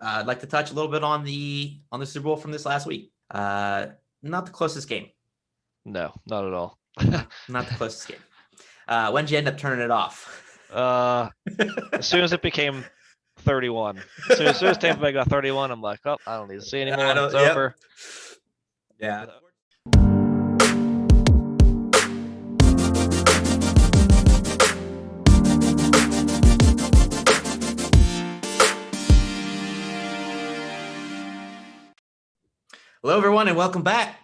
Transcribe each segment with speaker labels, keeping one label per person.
Speaker 1: I'd like to touch a little bit on the Super Bowl from this last week. Not the closest game.
Speaker 2: No, not at all.
Speaker 1: Not the closest game. When did you end up turning it off?
Speaker 2: As soon as it became 31, as soon as Tampa Bay got 31, I'm like, oh, I don't need to see anymore. It's over.
Speaker 1: Yeah. Hello, everyone, and welcome back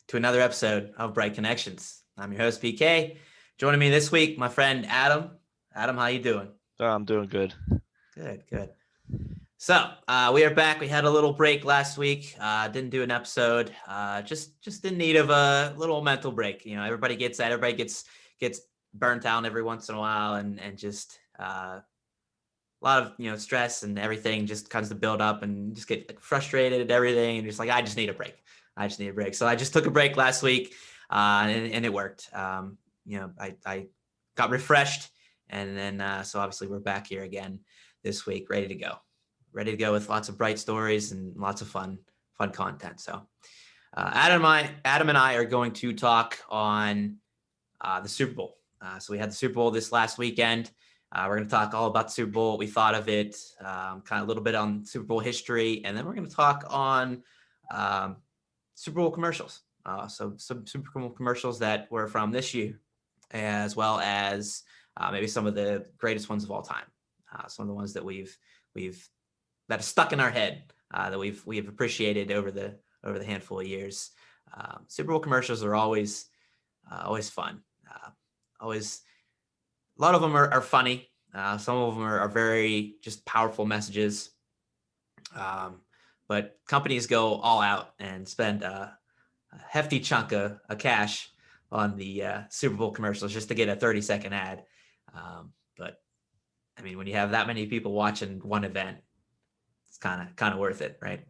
Speaker 1: to another episode of Bright Connections. I'm your host, PK. Joining me this week, my friend Adam. Adam, how you doing?
Speaker 2: I'm doing good.
Speaker 1: Good. So we are back. We had a little break last week. Didn't do an episode. Just in need of a little mental break. You know, everybody gets that. Everybody gets burnt out every once in a while, and just a lot of stress and everything just comes to build up, and just get frustrated at everything, and just like I just need a break. So I just took a break last week, and it worked. I got refreshed, and then so obviously we're back here again this week, ready to go with lots of bright stories and lots of fun content. So Adam and I are going to talk on the Super Bowl. So we had the Super Bowl this last weekend. We're going to talk all about the Super Bowl, what we thought of it, kind of a little bit on Super Bowl history, and then we're going to talk on Super Bowl commercials. So some Super Bowl commercials that were from this year, as well as maybe some of the greatest ones of all time. Some of the ones that we've that are stuck in our head, that we've appreciated over the handful of years. Super Bowl commercials are always fun. Always, a lot of them are funny. Some of them are very just powerful messages. But companies go all out and spend a hefty chunk of cash on the Super Bowl commercials just to get a 30-second ad. But I mean, when you have that many people watching one event, it's kind of worth it, right?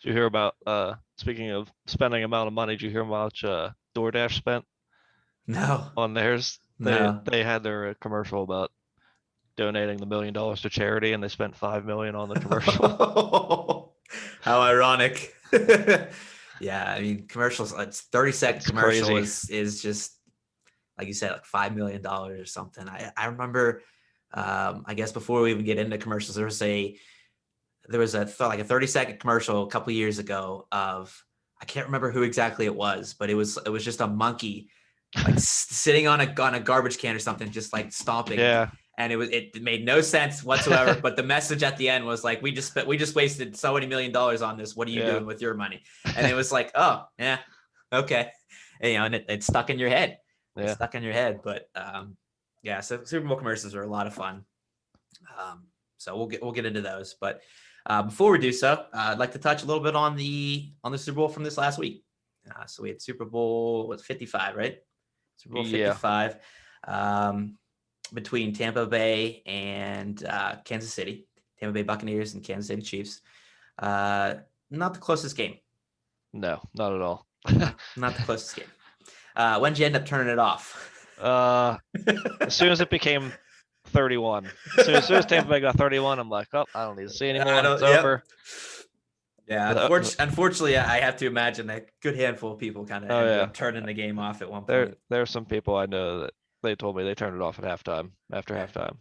Speaker 2: Did you hear about, speaking of spending amount of money, did you hear how much DoorDash spent
Speaker 1: No.
Speaker 2: on theirs?
Speaker 1: No.
Speaker 2: They had their commercial about donating the $1 million to charity, and they spent $5 million on the commercial.
Speaker 1: How ironic. Yeah, I mean, commercials, it's 30-second commercial
Speaker 2: crazy.
Speaker 1: is just, like you said, like $5 million or something. I remember, I guess before we even get into commercials, there was a 30-second commercial a couple years ago of, I can't remember who exactly it was, but it was just a monkey like sitting on a garbage can or something, just like stomping.
Speaker 2: Yeah.
Speaker 1: And it made no sense whatsoever. But the message at the end was like, we just wasted so many $1 million on this. What are you doing with your money? And it was like, oh yeah, okay. And, and it stuck in your head.
Speaker 2: Yeah.
Speaker 1: It's stuck in your head. But yeah, so Super Bowl commercials are a lot of fun. So we'll get into those. But before we do so, I'd like to touch a little bit on the Super Bowl from this last week. So we had Super Bowl 55, right? Super Bowl 55 between Tampa Bay and Kansas City. Tampa Bay Buccaneers and Kansas City Chiefs. Not the closest game.
Speaker 2: No, not at all.
Speaker 1: Not the closest game. When did you end up turning it off?
Speaker 2: As soon as it became 31. As soon as Tampa Bay got 31, I'm like, oh, I don't need to see anymore. It's over.
Speaker 1: Yeah, unfortunately, I have to imagine a good handful of people kind of ended up turning the game off at one point.
Speaker 2: There are some people I know that they told me they turned it off at halftime. After halftime.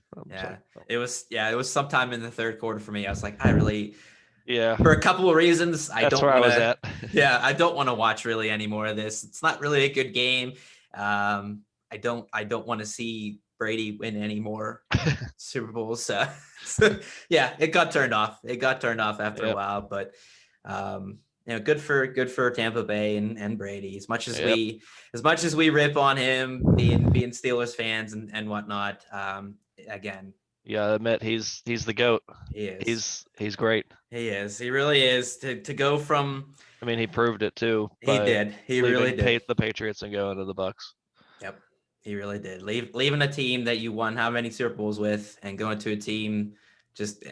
Speaker 1: It was sometime in the third quarter for me. I was like, I really,
Speaker 2: yeah,
Speaker 1: for a couple of reasons, I don't want to watch really any more of this. It's not really a good game. I don't want to see Brady win any more Super Bowls. So yeah, it got turned off. After a while, but good for Tampa Bay and Brady. As much as we rip on him being Steelers fans and whatnot. Again,
Speaker 2: yeah, I admit he's the GOAT.
Speaker 1: He is.
Speaker 2: He's great.
Speaker 1: He is. He really is. To go from.
Speaker 2: I mean, he proved it too.
Speaker 1: He did. He really did.
Speaker 2: The Patriots and going to the Bucks.
Speaker 1: Yep. He really did. Leaving a team that you won how many Super Bowls with and going to a team just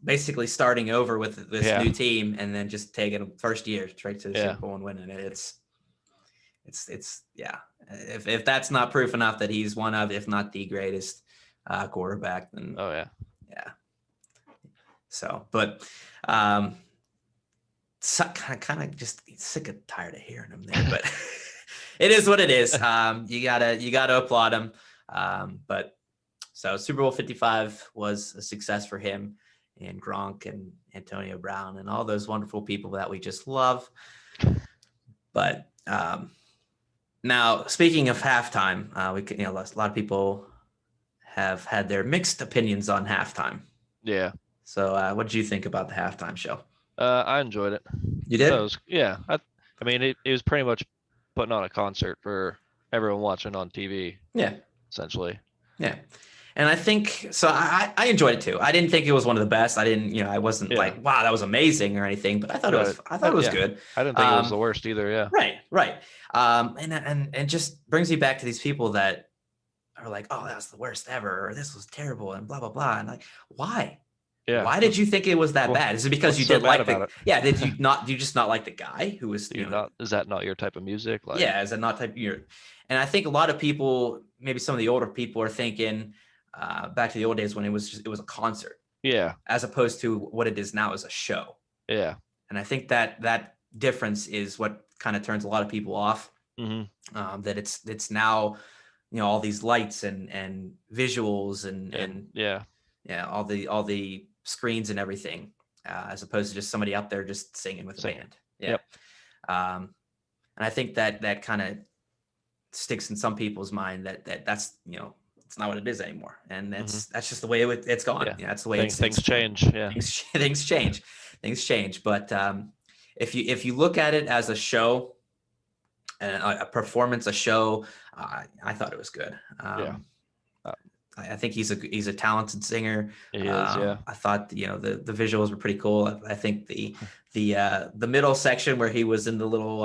Speaker 1: basically starting over with this new team and then just taking first year straight to the Super Bowl and winning it. It's if that's not proof enough that he's one of, if not the greatest quarterback, then So, but so, kind of just sick and tired of hearing him there, but it is what it is. You gotta applaud him. But so Super Bowl 55 was a success for him and Gronk and Antonio Brown and all those wonderful people that we just love. But now, speaking of halftime, a lot of people have had their mixed opinions on halftime.
Speaker 2: Yeah.
Speaker 1: So, what did you think about the halftime show?
Speaker 2: I enjoyed it.
Speaker 1: You did?
Speaker 2: I mean, it was pretty much putting on a concert for everyone watching on TV.
Speaker 1: Yeah.
Speaker 2: Essentially.
Speaker 1: Yeah. And I think so. I enjoyed it too. I didn't think it was one of the best. I didn't, I wasn't like, wow, that was amazing or anything. But I thought it was good.
Speaker 2: I didn't think it was the worst either. Yeah.
Speaker 1: Right. And just brings me back to these people that are like, oh, that's the worst ever, or this was terrible, and blah blah blah. And like, why?
Speaker 2: Yeah.
Speaker 1: Why did you think it was that bad? Is it because you didn't like the? Yeah. Did you not? Do you just not like the guy who was?
Speaker 2: Is that not your type of music? Like,
Speaker 1: yeah. Is that not type of your? And I think a lot of people, maybe some of the older people, are thinking back to the old days when it was a concert.
Speaker 2: Yeah.
Speaker 1: As opposed to what it is now as a show.
Speaker 2: Yeah.
Speaker 1: And I think that difference is what kind of turns a lot of people off.
Speaker 2: Mm-hmm.
Speaker 1: That it's now, all these lights and visuals and all the screens and everything, as opposed to just somebody up there just singing with the band. Yeah.
Speaker 2: Yep.
Speaker 1: And I think that kind of sticks in some people's mind that that's it's not what it is anymore, and that's just the way it's gone. Yeah, that's the way
Speaker 2: things change. Yeah,
Speaker 1: things change. But if you look at it as a show, a performance, a show, I thought it was good. I think he's a talented singer.
Speaker 2: He is, yeah.
Speaker 1: I thought the visuals were pretty cool. I think the middle section where he was in the little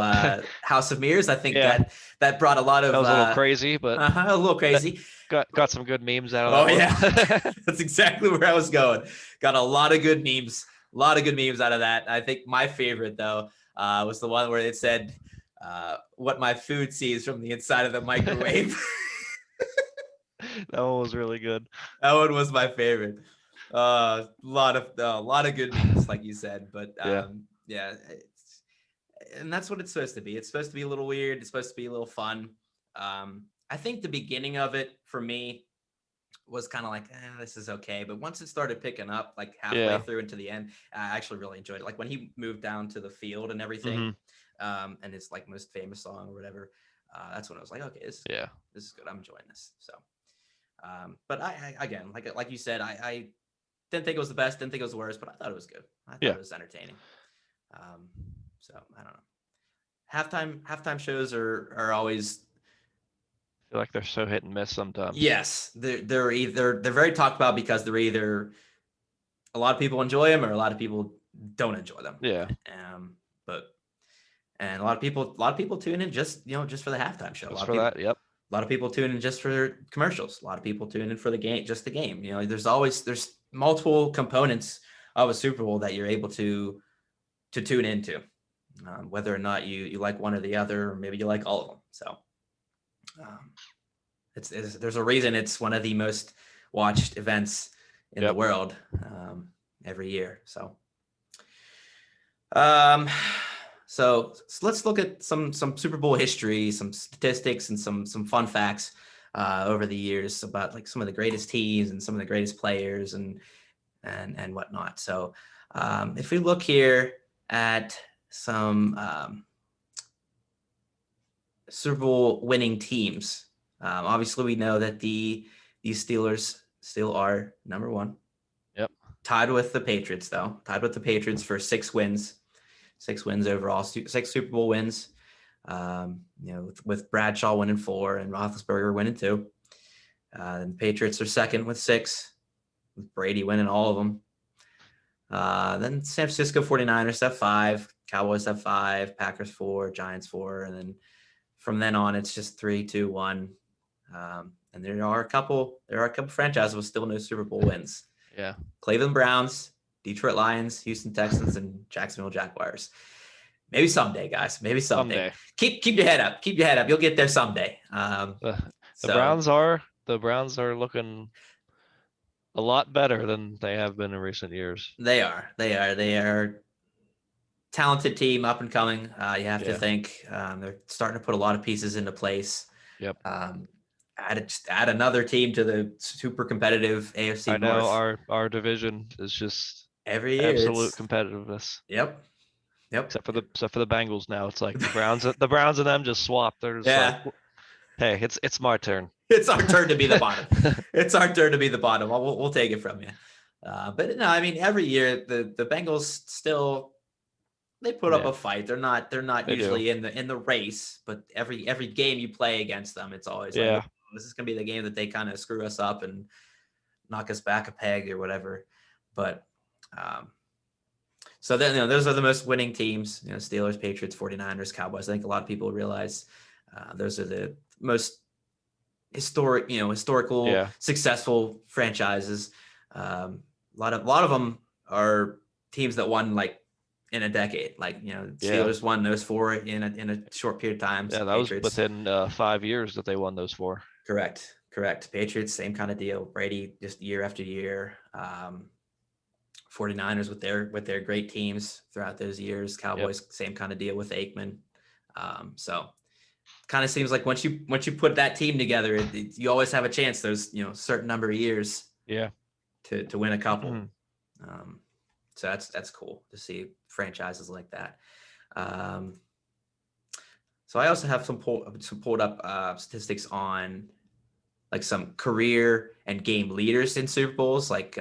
Speaker 1: House of Mirrors, I think that brought a lot of.
Speaker 2: That was a little crazy, but
Speaker 1: a little crazy.
Speaker 2: Got some good memes out of that.
Speaker 1: Oh yeah, that's exactly where I was going. Got a lot of good memes. Out of that. I think my favorite though was the one where it said, "What my food sees from the inside of the microwave."
Speaker 2: That one was really good.
Speaker 1: That one was my favorite. A lot of good memes, like you said, but yeah, and that's what it's supposed to be. It's supposed to be a little weird. It's supposed to be a little fun. I think the beginning of it for me was kind of like, this is okay. But once it started picking up, like halfway through into the end, I actually really enjoyed it. Like when he moved down to the field and everything, and his like most famous song or whatever, that's when I was like, okay, this is good. I'm enjoying this. So. But I again, like you said, I didn't think it was the best, didn't think it was the worst, but I thought it was good. I thought it was entertaining. So I don't know. Halftime shows are always.
Speaker 2: I feel like they're so hit and miss sometimes.
Speaker 1: Yes, they're very talked about because they're either a lot of people enjoy them or a lot of people don't enjoy them.
Speaker 2: Yeah.
Speaker 1: And a lot of people tune in just for the halftime show.
Speaker 2: Yep.
Speaker 1: A lot of people tune in just for commercials. A lot of people tune in for the game, just the game. There's multiple components of a Super Bowl that you're able to tune into, whether or not you like one or the other, or maybe you like all of them. So there's a reason it's one of the most watched events in the world every year. So let's look at some Super Bowl history, some statistics, and some fun facts over the years about like some of the greatest teams and some of the greatest players and whatnot. So if we look here at some Super Bowl winning teams, obviously we know that these Steelers still are number one.
Speaker 2: Yep.
Speaker 1: Tied with the Patriots though. Tied with the Patriots for 6 wins. 6 wins overall, 6 Super Bowl wins. With Bradshaw winning 4 and Roethlisberger winning 2. And the Patriots are second with 6, with Brady winning all of them. Then San Francisco 49ers have 5, Cowboys have 5, Packers 4, Giants 4, and then from then on it's just 3, 2, 1. And there are a couple franchises with still no Super Bowl wins.
Speaker 2: Yeah.
Speaker 1: Cleveland Browns, Detroit Lions, Houston Texans, and Jacksonville Jaguars. Maybe someday, guys. Maybe someday. Keep your head up. Keep your head up. You'll get there someday.
Speaker 2: The Browns are looking a lot better than they have been in recent years.
Speaker 1: They are talented team, up and coming. You have to
Speaker 2: Yeah.
Speaker 1: think they're starting to put a lot of pieces into place.
Speaker 2: Yep.
Speaker 1: Add another team to the super competitive AFC
Speaker 2: I know
Speaker 1: North.
Speaker 2: our division is just
Speaker 1: Every year
Speaker 2: absolute
Speaker 1: it's
Speaker 2: competitiveness.
Speaker 1: yep.
Speaker 2: Except for the Bengals now. It's like the Browns and them just swapped. They're just like,
Speaker 1: Yeah.
Speaker 2: hey, it's my turn.
Speaker 1: It's our turn to be the bottom. It's our turn to be the bottom. We'll take it from you. But no, I mean, every year the Bengals still they put up
Speaker 2: Yeah,
Speaker 1: a fight. They're not
Speaker 2: they do.
Speaker 1: usually in the race, but every game you play against them, it's always like, oh,
Speaker 2: Yeah.
Speaker 1: this is gonna be the game that they kind of screw us up and knock us back a peg or whatever. But so then those are the most winning teams. Steelers, Patriots, 49ers, Cowboys. I think a lot of people realize those are the most historical,
Speaker 2: Yeah.
Speaker 1: successful franchises. A lot of them are teams that won like in a decade. Like
Speaker 2: Yeah.
Speaker 1: Steelers won those four in a short period of time.
Speaker 2: Yeah. That was
Speaker 1: Patriots,
Speaker 2: within 5 years that they won those four.
Speaker 1: correct. Patriots, same kind of deal. Brady just year after year. 49ers with their great teams throughout those years.
Speaker 2: Yep.
Speaker 1: Cowboys, same kind of deal with Aikman. So kind of seems like once you put that team together, you always have a chance. There's certain number of years
Speaker 2: Yeah.
Speaker 1: to win a couple. So that's cool to see franchises like that. So I also have some pulled up statistics on like some career and game leaders in Super Bowls. Like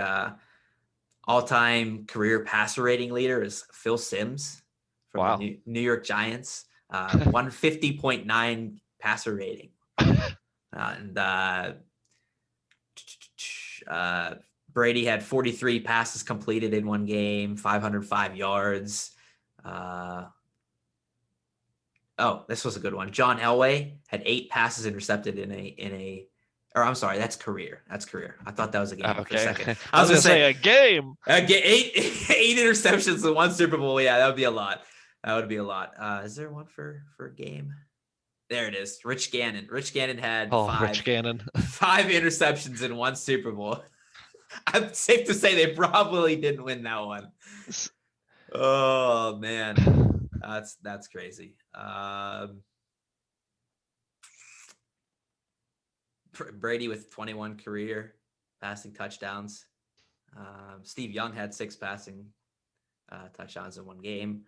Speaker 1: all-time career passer rating leader is Phil Simms from
Speaker 2: Wow.
Speaker 1: the New York Giants. 150.9 passer rating. And Brady had 43 passes completed in one game, 505 yards. This was a good one. John Elway had 8 passes intercepted or I'm sorry, that's career. That's career. I thought that was a game for a second.
Speaker 2: Okay.
Speaker 1: I was gonna say
Speaker 2: a game.
Speaker 1: eight interceptions in one Super Bowl. Yeah, that would be a lot. Is there one for game? There it is. Rich Gannon. Rich Gannon had
Speaker 2: Rich Gannon.
Speaker 1: 5 interceptions in one Super Bowl. I'm safe to say they probably didn't win that one. Oh man, that's crazy. Brady with 21 career passing touchdowns. Steve Young had 6 passing touchdowns in one game.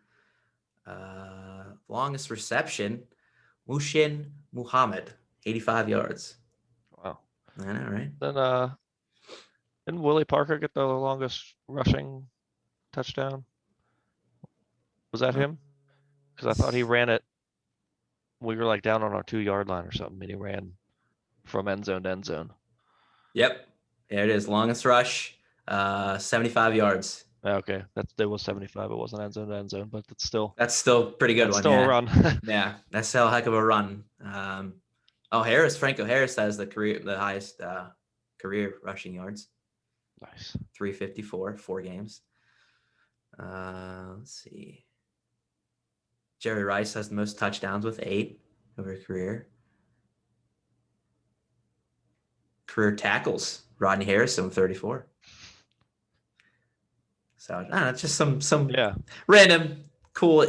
Speaker 1: Longest reception, Mushin Muhammad, 85 yards.
Speaker 2: Wow.
Speaker 1: I know, right?
Speaker 2: Then didn't Willie Parker get the longest rushing touchdown? Was that him? Because I thought he ran it. We were like down on our 2-yard line or something, and he ran from end zone to end zone.
Speaker 1: Yep. There it is. Longest rush, 75 yards.
Speaker 2: Okay, there was 75. It wasn't end zone to end zone, but it's still
Speaker 1: pretty good one.
Speaker 2: Still
Speaker 1: Yeah.
Speaker 2: a run.
Speaker 1: Yeah, that's a heck of a run. Franco Harris has the highest career rushing yards.
Speaker 2: Nice.
Speaker 1: 354, 4 games. Let's see. Jerry Rice has the most touchdowns with 8 over a career. Career tackles, Rodney Harrison, 34. So it's just some random cool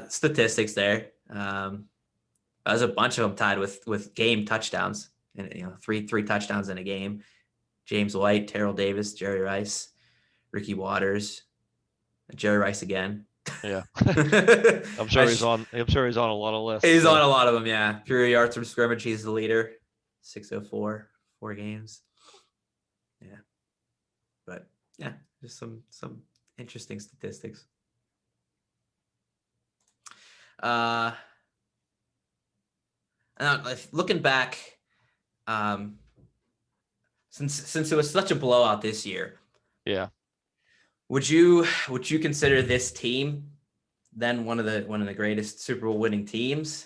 Speaker 1: statistics there. There's a bunch of them tied with game touchdowns, and three touchdowns in a game. James White, Terrell Davis, Jerry Rice, Ricky Waters, Jerry Rice again.
Speaker 2: Yeah. I'm sure he's on a lot of lists.
Speaker 1: He's on a lot of them, yeah. Career yards from scrimmage, he's the leader. 604, 4 games. Yeah. But yeah, just some interesting statistics. And looking back, since it was such a blowout this year,
Speaker 2: yeah,
Speaker 1: would you consider this team then one of the greatest Super Bowl winning teams?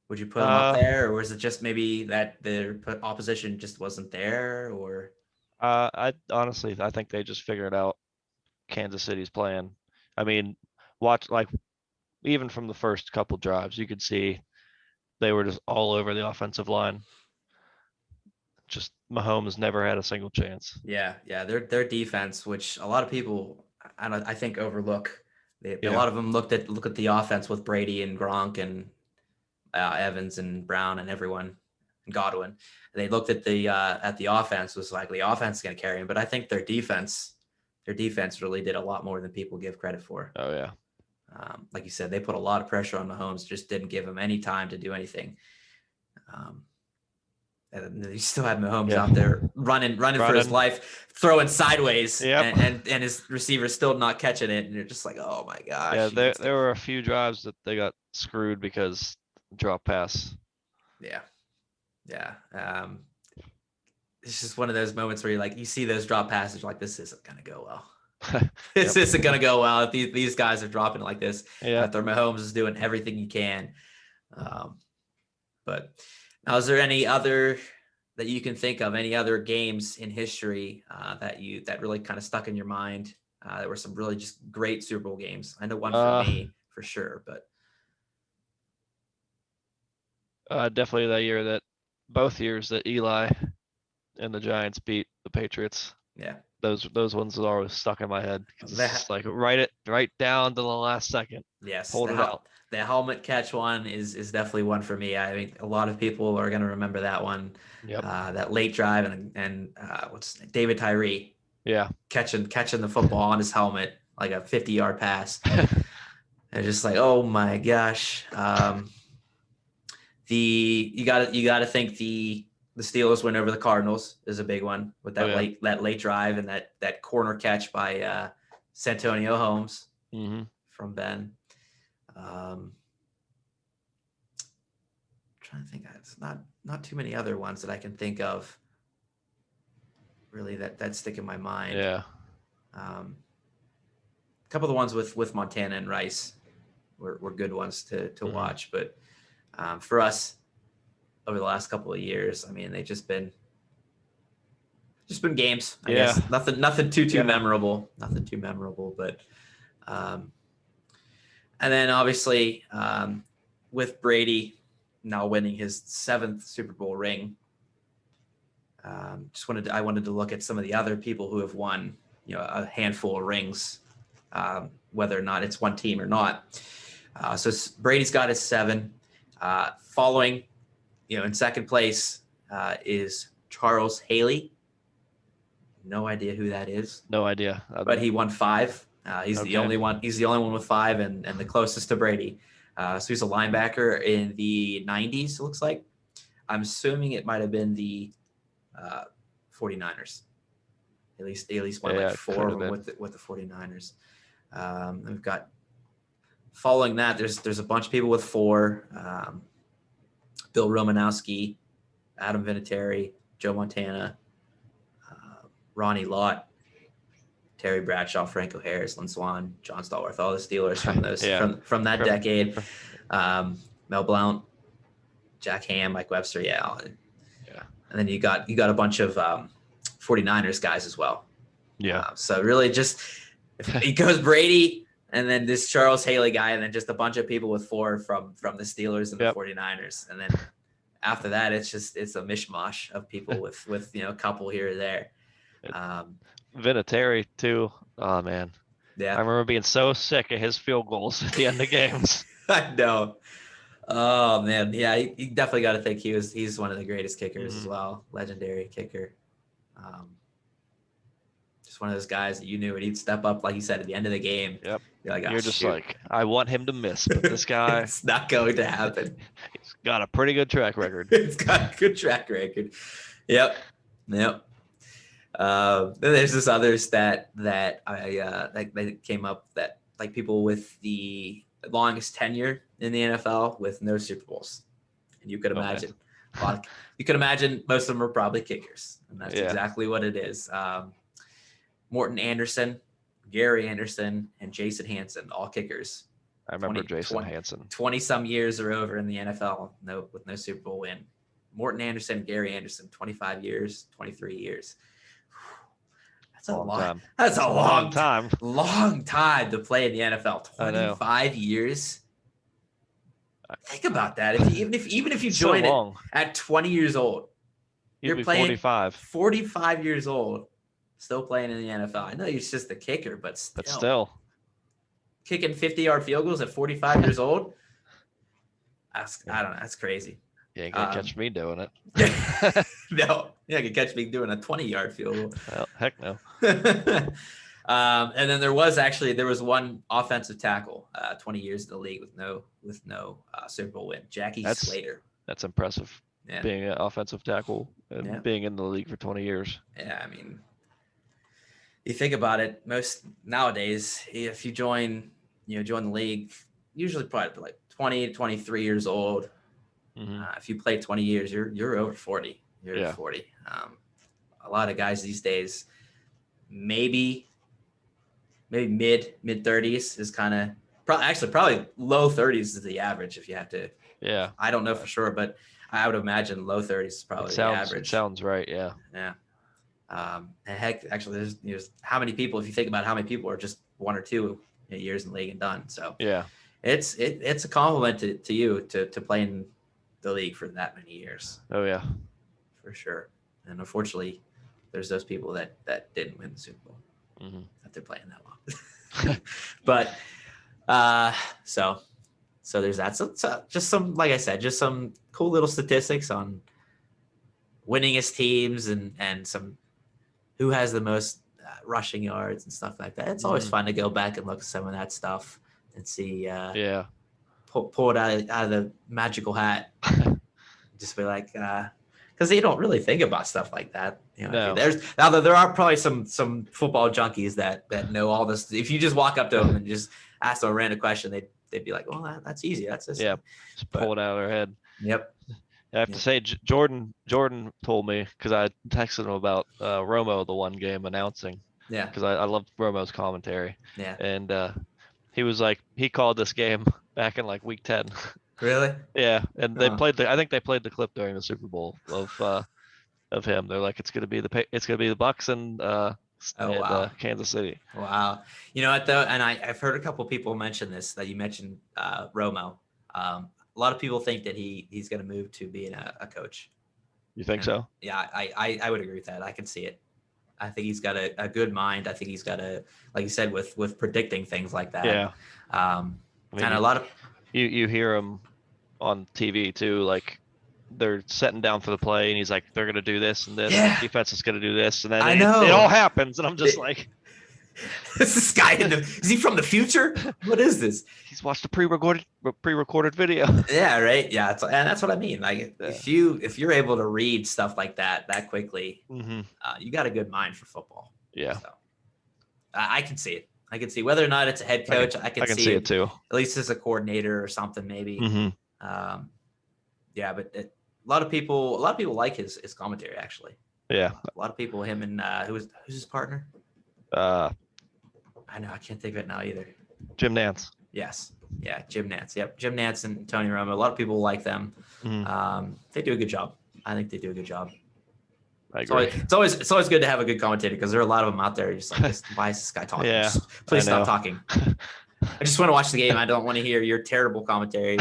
Speaker 1: Would you put them up there, or was it just maybe that the opposition just wasn't there, or?
Speaker 2: I honestly think they just figured out Kansas City's plan. I mean, watch like even from the first couple drives, you could see they were just all over the offensive line. Just Mahomes never had a single chance.
Speaker 1: Yeah, their defense, which a lot of people I think overlook. A
Speaker 2: Yeah.
Speaker 1: lot of them look at the offense with Brady and Gronk and Evans and Brown and everyone and Godwin. They looked at the offense, was like the offense is going to carry him, but I think their defense really did a lot more than people give credit for.
Speaker 2: Oh yeah.
Speaker 1: Like you said, they put a lot of pressure on Mahomes, just didn't give him any time to do anything. And you still had Mahomes out there running for his life, throwing sideways, and his receiver's still not catching it, and you're just like, oh my gosh.
Speaker 2: Yeah, there were a few drives that they got screwed because drop pass.
Speaker 1: Yeah. It's just one of those moments where you see those drop passes, you're like, this isn't gonna go well. This isn't gonna go well if these guys are dropping like this.
Speaker 2: Yeah.
Speaker 1: After Mahomes is doing everything he can. But now, is there any other that you can think of, any other games in history that really kind of stuck in your mind? There were some really just great Super Bowl games. I know one for me for sure, but
Speaker 2: definitely both years that Eli and the Giants beat the Patriots.
Speaker 1: Yeah,
Speaker 2: those ones are always stuck in my head. It's just like right down to the last second.
Speaker 1: Yes,
Speaker 2: hold it out.
Speaker 1: The helmet catch one is definitely one for me. I mean, a lot of people are going to remember that one.
Speaker 2: Yep.
Speaker 1: That late drive and what's David Tyree.
Speaker 2: Yeah.
Speaker 1: Catching the football on his helmet, like a 50-yard pass. And just like, oh my gosh. You got to think the Steelers win over the Cardinals is a big one with that late drive and that corner catch by Santonio Holmes from Ben. Trying to think, it's not too many other ones that I can think of really that stick in my mind.
Speaker 2: Yeah.
Speaker 1: A couple of the ones with Montana and Rice were good ones to watch, but for us over the last couple of years, I mean, they've just been games. I guess nothing too memorable. Nothing too memorable, but and then obviously with Brady now winning his 7th Super Bowl ring, I wanted to look at some of the other people who have won, a handful of rings, whether or not it's one team or not. So Brady's got his 7. Following, in second place is Charles Haley. No idea who that is.
Speaker 2: No idea.
Speaker 1: But he won 5. He's the only one. He's the only one with 5 and the closest to Brady. So he's a linebacker in the 90s. It looks like. I'm assuming it might have been the 49ers. At least one, like 4 of them with the 49ers. We've got following that. There's a bunch of people with 4. Bill Romanowski, Adam Vinatieri, Joe Montana, Ronnie Lott, Terry Bradshaw, Franco Harris, Lynn Swann, John Stallworth, all the Steelers from those from that decade. Mel Blount, Jack Ham, Mike Webster, And then you got a bunch of 49ers guys as well. Yeah. So really just it goes Brady and then this Charles Haley guy and then just a bunch of people with 4 from the Steelers and the 49ers. And then after that it's a mishmash of people with a couple here or there.
Speaker 2: Vinatieri too. Oh man. Yeah. I remember being so sick of his field goals at the end of games.
Speaker 1: I know. Oh man. Yeah. You definitely got to think he's one of the greatest kickers as well. Legendary kicker. Just one of those guys that you knew he'd step up, like you said, at the end of the game.
Speaker 2: Yep.
Speaker 1: You're like,
Speaker 2: you're just like, I want him to miss, but this guy,
Speaker 1: it's not going to happen.
Speaker 2: He's got a pretty good track record.
Speaker 1: It's got a good track record. Yep. Then there's this other stat that that came up that like people with the longest tenure in the NFL with no Super Bowls, and you could imagine you could imagine most of them are probably kickers, and that's exactly what it is. Morton Anderson, Gary Anderson, and Jason Hansen, all kickers.
Speaker 2: I remember Jason Hansen.
Speaker 1: 20 some years are over in the NFL, with no Super Bowl win. Morton Anderson, Gary Anderson, 25 years, 23 years. That's a long time. That's a long time. Long time to play in the NFL. 25 years. Think about that. Even if you join it at 20 years old,
Speaker 2: You'd be
Speaker 1: playing
Speaker 2: 45.
Speaker 1: 45 years old, still playing in the NFL. I know he's just a kicker, but
Speaker 2: still.
Speaker 1: Kicking 50-yard field goals at 45 years old. I don't know. That's crazy.
Speaker 2: You ain't gonna catch me doing it.
Speaker 1: No, yeah, I could catch me doing a 20-yard field goal.
Speaker 2: Well, heck no.
Speaker 1: And then there was one offensive tackle, 20 years in the league with no Super Bowl win. Jackie Slater.
Speaker 2: That's impressive.
Speaker 1: Yeah.
Speaker 2: Being an offensive tackle and being in the league for 20 years.
Speaker 1: Yeah, I mean, you think about it, most nowadays, if you join the league, usually probably like 20 to 23 years old.
Speaker 2: Mm-hmm.
Speaker 1: If you play 20 years, you're over 40. You're over 40. A lot of guys these days, maybe mid 30s is kind of probably low 30s is the average if you have to.
Speaker 2: Yeah.
Speaker 1: I don't know for sure, but I would imagine low 30s is probably the average.
Speaker 2: It sounds right. Yeah.
Speaker 1: Yeah. And heck, actually, there's how many people, if you think about how many people are just 1 or 2 years in the league and done. So
Speaker 2: yeah,
Speaker 1: it's a compliment to you to play in the league for that many years.
Speaker 2: Oh yeah,
Speaker 1: for sure. And unfortunately, there's those people that didn't win the Super Bowl that they're playing that long. But so there's that. So just some, like I said, just some cool little statistics on winningest teams and some who has the most rushing yards and stuff like that. It's always fun to go back and look at some of that stuff and see. Pull it out of the magical hat. Just be like, because you don't really think about stuff like that.
Speaker 2: No.
Speaker 1: There are probably some football junkies that know all this. If you just walk up to them and just ask them a random question, they'd be like, well, that's easy. That's just
Speaker 2: pull it out of their head.
Speaker 1: Yep.
Speaker 2: I have to say, Jordan told me, because I texted him about Romo the one game announcing.
Speaker 1: Yeah.
Speaker 2: Because I loved Romo's commentary.
Speaker 1: Yeah.
Speaker 2: And he was like, he called this game back in like week 10.
Speaker 1: Really?
Speaker 2: Yeah. And they I think they played the clip during the Super Bowl of him. They're like, it's gonna be the Bucks and Kansas City.
Speaker 1: Wow. You know what though, and I've heard a couple people mention this, that you mentioned Romo. A lot of people think that he's going to move to being a coach.
Speaker 2: You think so?
Speaker 1: Yeah, I would agree with that. I can see it. I think he's got a good mind. I think he's got like you said, with predicting things like that.
Speaker 2: Yeah.
Speaker 1: And a lot of
Speaker 2: you hear him on TV too, like they're setting down for the play, and he's like, they're going to do this and this.
Speaker 1: Yeah.
Speaker 2: And the defense is going to do this, and then
Speaker 1: I know.
Speaker 2: It all happens, and I'm just like.
Speaker 1: Is this guy is he from the future? What is this?
Speaker 2: He's watched a pre-recorded video.
Speaker 1: Yeah, right. Yeah, and that's what I mean. Like if you're able to read stuff like that quickly, you got a good mind for football.
Speaker 2: Yeah.
Speaker 1: So, I can see it. I can see whether or not it's a head coach. I can see it
Speaker 2: too.
Speaker 1: At least as a coordinator or something, maybe. Yeah, but a lot of people like his commentary actually.
Speaker 2: Yeah.
Speaker 1: A lot of people. Him and who's his partner? I know, I can't think of it now either.
Speaker 2: Jim Nantz.
Speaker 1: Yes. Yeah, Jim Nantz. Yep. Jim Nantz and Tony Romo. A lot of people like them. They do a good job. I think they do a good job.
Speaker 2: I agree.
Speaker 1: It's always good to have a good commentator, because there are a lot of them out there. You're just like, why is this guy talking?
Speaker 2: Yeah,
Speaker 1: Please stop talking. I just want to watch the game. I don't want to hear your terrible commentary.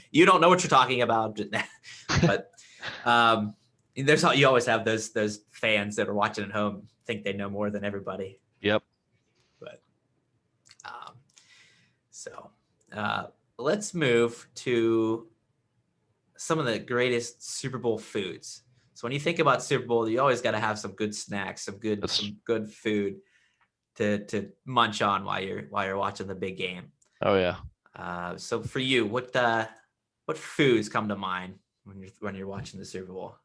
Speaker 1: You don't know what you're talking about. But you always have those fans that are watching at home, think they know more than everybody.
Speaker 2: Yep.
Speaker 1: But let's move to some of the greatest Super Bowl foods. So when you think about Super Bowl, you always got to have some good snacks, some good food to munch on while you're watching the big game.
Speaker 2: Oh yeah.
Speaker 1: So for you, what foods come to mind when you're watching the Super Bowl?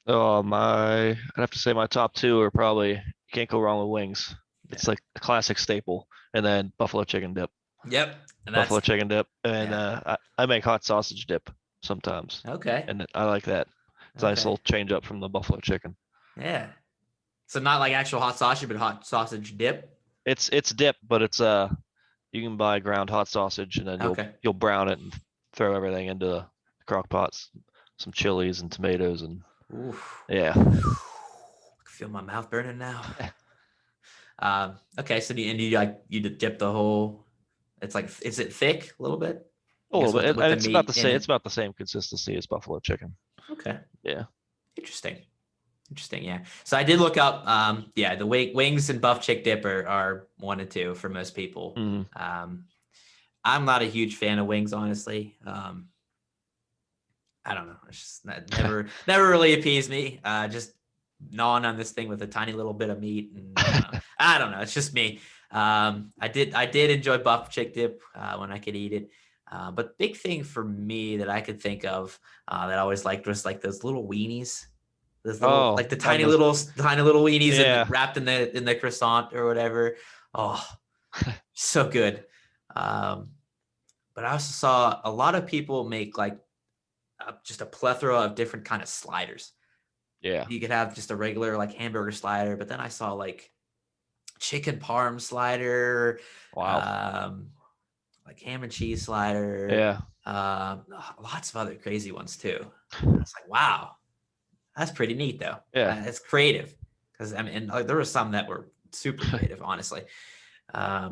Speaker 2: Oh, I'd have to say my top 2 are probably, you can't go wrong with wings. It's like a classic staple, and then buffalo chicken dip.
Speaker 1: Yep. And
Speaker 2: buffalo chicken dip, and I make hot sausage dip sometimes.
Speaker 1: Okay.
Speaker 2: And I like that. It's a nice little change up from the buffalo chicken.
Speaker 1: Yeah. So not like actual hot sausage, but hot sausage dip.
Speaker 2: It's dip, but it's you can buy ground hot sausage, and then you'll brown it and throw everything into the crock pots, some chilies and tomatoes, and yeah.
Speaker 1: I can feel my mouth burning now. Okay, so you dip the whole? It's like, is it thick a little bit?
Speaker 2: A little bit. It's about the same. It's about the same consistency as buffalo chicken.
Speaker 1: Okay.
Speaker 2: Yeah.
Speaker 1: Interesting. Interesting. Yeah. So I did look up. Yeah, the wings and buff chick dip are 1 and 2 for most people.
Speaker 2: Mhm.
Speaker 1: I'm not a huge fan of wings, honestly. I don't know. It's just never really appeased me. Just gnawing on this thing with a tiny little bit of meat, and I don't know. It's just me. I did enjoy buff chick dip when I could eat it. But big thing for me that I could think of that I always liked was like those little weenies. Those little,
Speaker 2: Oh,
Speaker 1: like the
Speaker 2: on the
Speaker 1: tiny little weenies
Speaker 2: yeah.
Speaker 1: wrapped in the croissant or whatever. Oh, so good. But I also saw a lot of people make like just a plethora of different kind of sliders.
Speaker 2: Yeah.
Speaker 1: You could have just a regular like hamburger slider, but then I saw like chicken parm slider,
Speaker 2: Wow.
Speaker 1: like ham and cheese slider,
Speaker 2: Yeah.
Speaker 1: lots of other crazy ones too. I was like, wow, that's pretty neat though.
Speaker 2: Yeah.
Speaker 1: It's creative because I mean, like, there were some that were super creative, honestly. I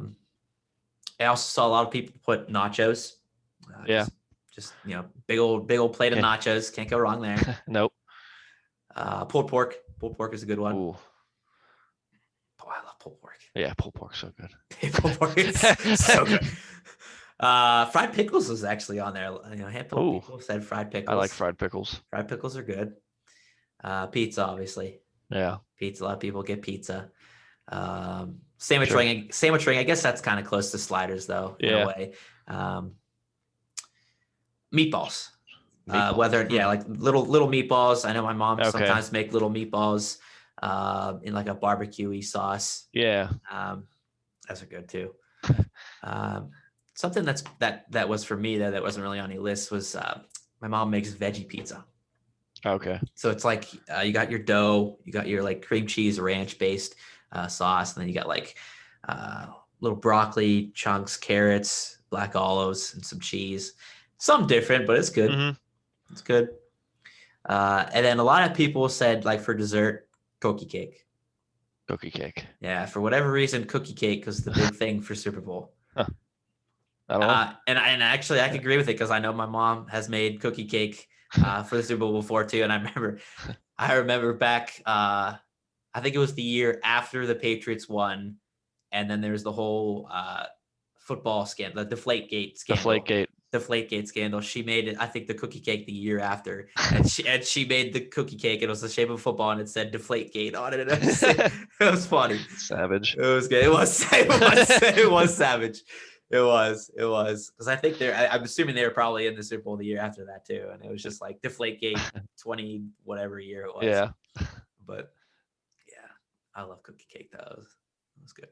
Speaker 1: also saw a lot of people put nachos.
Speaker 2: Yeah.
Speaker 1: Just big old plate of
Speaker 2: Yeah.
Speaker 1: nachos. Can't go wrong there.
Speaker 2: Nope.
Speaker 1: Pulled pork. Pulled pork is a good one.
Speaker 2: Ooh.
Speaker 1: Oh, I love pulled pork.
Speaker 2: Yeah, pulled pork's so good.
Speaker 1: Pulled pork is so good. Fried pickles was actually on there. A handful of people said fried pickles.
Speaker 2: I like fried pickles.
Speaker 1: Fried pickles are good. Pizza, obviously.
Speaker 2: Yeah.
Speaker 1: Pizza. A lot of people get pizza. Sandwich ring. Sandwich ring. I guess that's kind of close to sliders, though, in a way. Meatballs. Like little meatballs. I know my mom sometimes make little meatballs in like a barbecue-y sauce.
Speaker 2: Yeah.
Speaker 1: Those are good too. Something that was for me that wasn't really on any list was my mom makes veggie pizza.
Speaker 2: Okay.
Speaker 1: So it's like you got your dough, you got your like cream cheese ranch based sauce, and then you got like little broccoli chunks, carrots, black olives, and some cheese. Some different, but it's good.
Speaker 2: Mm-hmm.
Speaker 1: It's good. And then a lot of people said like for dessert, cookie cake.
Speaker 2: Cookie cake.
Speaker 1: Yeah, for whatever reason, cookie cake was the big thing for Super Bowl.
Speaker 2: Huh. I don't know.
Speaker 1: And actually, I can agree with it because I know my mom has made cookie cake for the Super Bowl before too. And I remember back, I think it was the year after the Patriots won, and then there's the whole football scandal, the Deflategate scandal. Deflategate scandal. She made it, I think, the cookie cake the year after, and she made the cookie cake. It was the shape of a football, and it said Deflategate on it. It was funny.
Speaker 2: Savage.
Speaker 1: It was good. It was savage. It was because I think I'm assuming they were probably in the Super Bowl the year after that too, and it was just like Deflategate 20 whatever year it was.
Speaker 2: Yeah.
Speaker 1: But yeah, I love cookie cake though. It was good.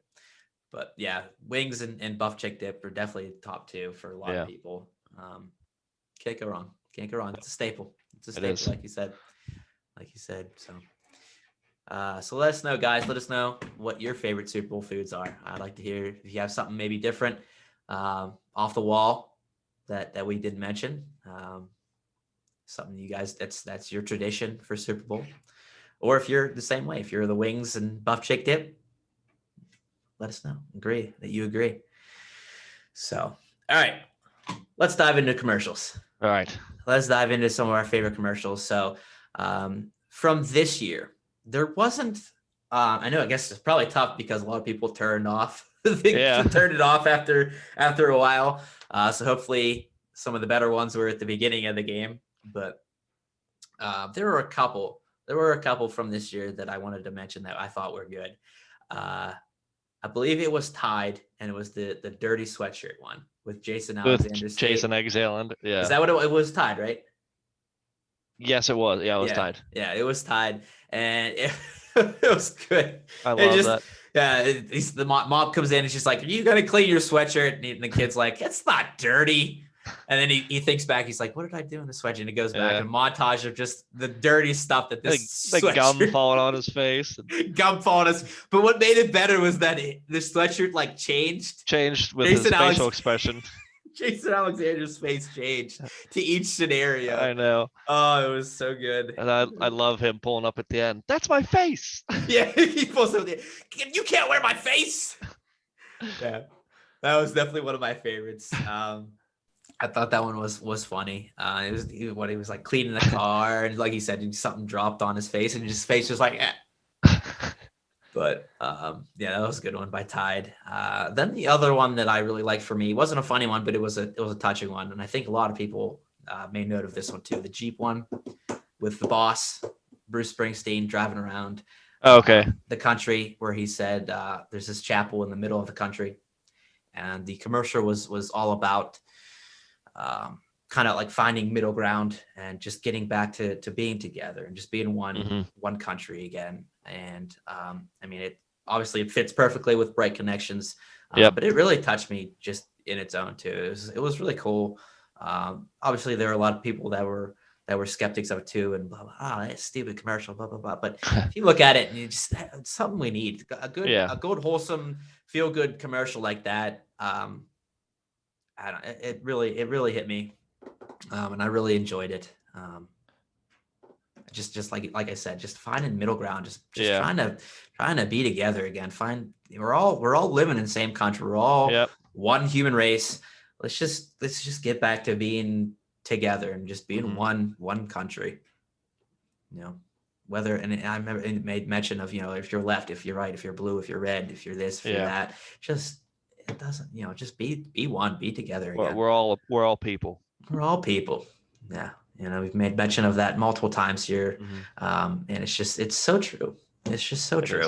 Speaker 1: But yeah, wings and buff chick dip are definitely top 2 for a lot of people. Can't go wrong. Can't go wrong. It's a staple. It's a staple, like you said. So let us know, guys. Let us know what your favorite Super Bowl foods are. I'd like to hear if you have something maybe different off the wall that we didn't mention. Something you guys that's your tradition for Super Bowl, or if you're the same way, if you're the wings and buff chick dip. Let us know. Agree that you agree. So, all right, let's dive into commercials.
Speaker 2: All right.
Speaker 1: Let's dive into some of our favorite commercials. So, from this year, there wasn't. I know. I guess it's probably tough because a lot of people turned off. Turned it off after a while. So hopefully, some of the better ones were at the beginning of the game. But there were a couple. There were a couple from this year that I wanted to mention that I thought were good. I believe it was tied, and it was the dirty sweatshirt one with Jason Alexander.
Speaker 2: Jason Alexander. Yeah.
Speaker 1: Is that what it was tied, right?
Speaker 2: Yes, it was. Yeah, it was tied.
Speaker 1: Yeah, it was tied, and it was good.
Speaker 2: I love that.
Speaker 1: Yeah, the mom comes in and she's like, "Are you gonna clean your sweatshirt?" And the kid's like, "It's not dirty." And then he thinks back. He's like, "What did I do in the sweatshirt?" And it goes back and montage of just the dirty stuff that this
Speaker 2: the gum falling on his face.
Speaker 1: Gum falling on his. But what made it better was that the sweatshirt like changed
Speaker 2: with his facial expression.
Speaker 1: Jason Alexander's face changed to each scenario.
Speaker 2: I know.
Speaker 1: Oh, it was so good.
Speaker 2: And I love him pulling up at the end. That's my face.
Speaker 1: Yeah, he pulls up. You can't wear my face. Yeah, that was definitely one of my favorites. I thought that one was funny. It was what he was like cleaning the car, and like he said, something dropped on his face, and his face was like, eh. But yeah, that was a good one by Tide. Then the other one that I really liked for me wasn't a funny one, but it was a touching one, and I think a lot of people made note of this one too. The Jeep one with the boss, Bruce Springsteen, driving around
Speaker 2: Okay.
Speaker 1: the country, where he said there's this chapel in the middle of the country, and the commercial was all about kind of like finding middle ground and just getting back to being together and just being one country again. And I mean, it obviously it fits perfectly with Bright Connections,
Speaker 2: Yep.
Speaker 1: but it really touched me just in its own too. It was really cool. Obviously, there were a lot of people that were skeptics of it too, and blah, blah, oh, that's stupid commercial, blah blah blah. But if you look at it, and you just it's something we need a good wholesome feel good commercial like that. I don't, it really hit me, and I really enjoyed it. Just like I said, just finding middle ground, just trying to be together again. We're all living in the same country. We're all one human race. Let's just get back to being together and just being one country. You know, whether, and I remember it made mention of, you know, if you're left, if you're right, if you're blue, if you're red, if you're this, if you're that, just it doesn't, you know, just be one, be together again.
Speaker 2: We're all people.
Speaker 1: We're all people. Yeah. You know, we've made mention of that multiple times here. And it's so true. It's just so true.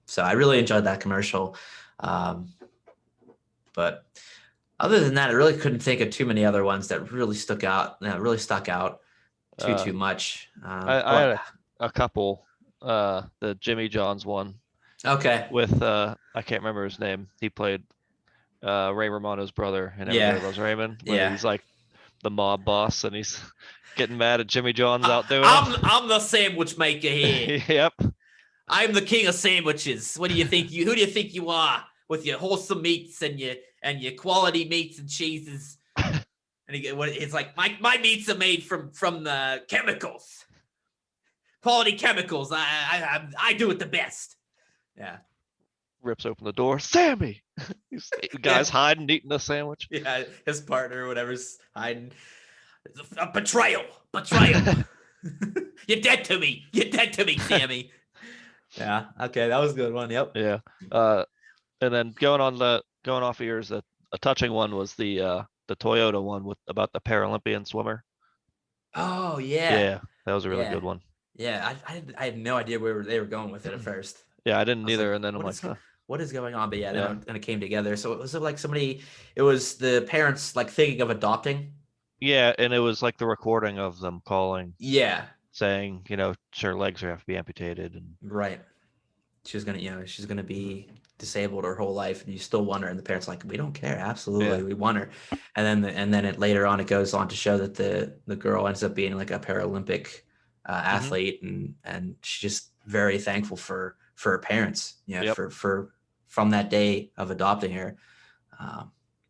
Speaker 1: So I really enjoyed that commercial. But other than that, I really couldn't think of too many other ones that really stuck out too much.
Speaker 2: I had a couple, the Jimmy John's one.
Speaker 1: Okay.
Speaker 2: With I can't remember his name. He played Ray Romano's brother in Everybody Loves Raymond. Where he's like the mob boss and he's getting mad at Jimmy John's out doing
Speaker 1: I'm the sandwich maker here.
Speaker 2: Yep.
Speaker 1: I'm the king of sandwiches. Who do you think you are with your wholesome meats and your quality meats and cheeses? And it's like my meats are made from the chemicals. Quality chemicals. I do it the best. Yeah.
Speaker 2: Rips open the door. Sammy. The guy's hiding, eating a sandwich.
Speaker 1: Yeah, his partner or whatever's hiding. A betrayal. You're dead to me, Sammy. Yeah. Okay, that was a good one. Yep.
Speaker 2: Yeah. And then going off of yours, a touching one was the Toyota one about the Paralympian swimmer.
Speaker 1: Oh yeah.
Speaker 2: Yeah, that was a really good one.
Speaker 1: Yeah, I had no idea where they were going with it at first.
Speaker 2: Yeah, I didn't either.
Speaker 1: Like,
Speaker 2: and then I'm like,
Speaker 1: what is going on? But then it came together. So was it like it was the parents like thinking of adopting?
Speaker 2: Yeah, and it was like the recording of them calling.
Speaker 1: Yeah.
Speaker 2: Saying, you know, her legs have to be amputated. And
Speaker 1: right. She's gonna be disabled her whole life, and you still want her. And the parents are like, we don't care. Absolutely, we want her. And then later on, it goes on to show that the girl ends up being like a Paralympic athlete, and she's just very thankful for her parents. For from that day of adopting her,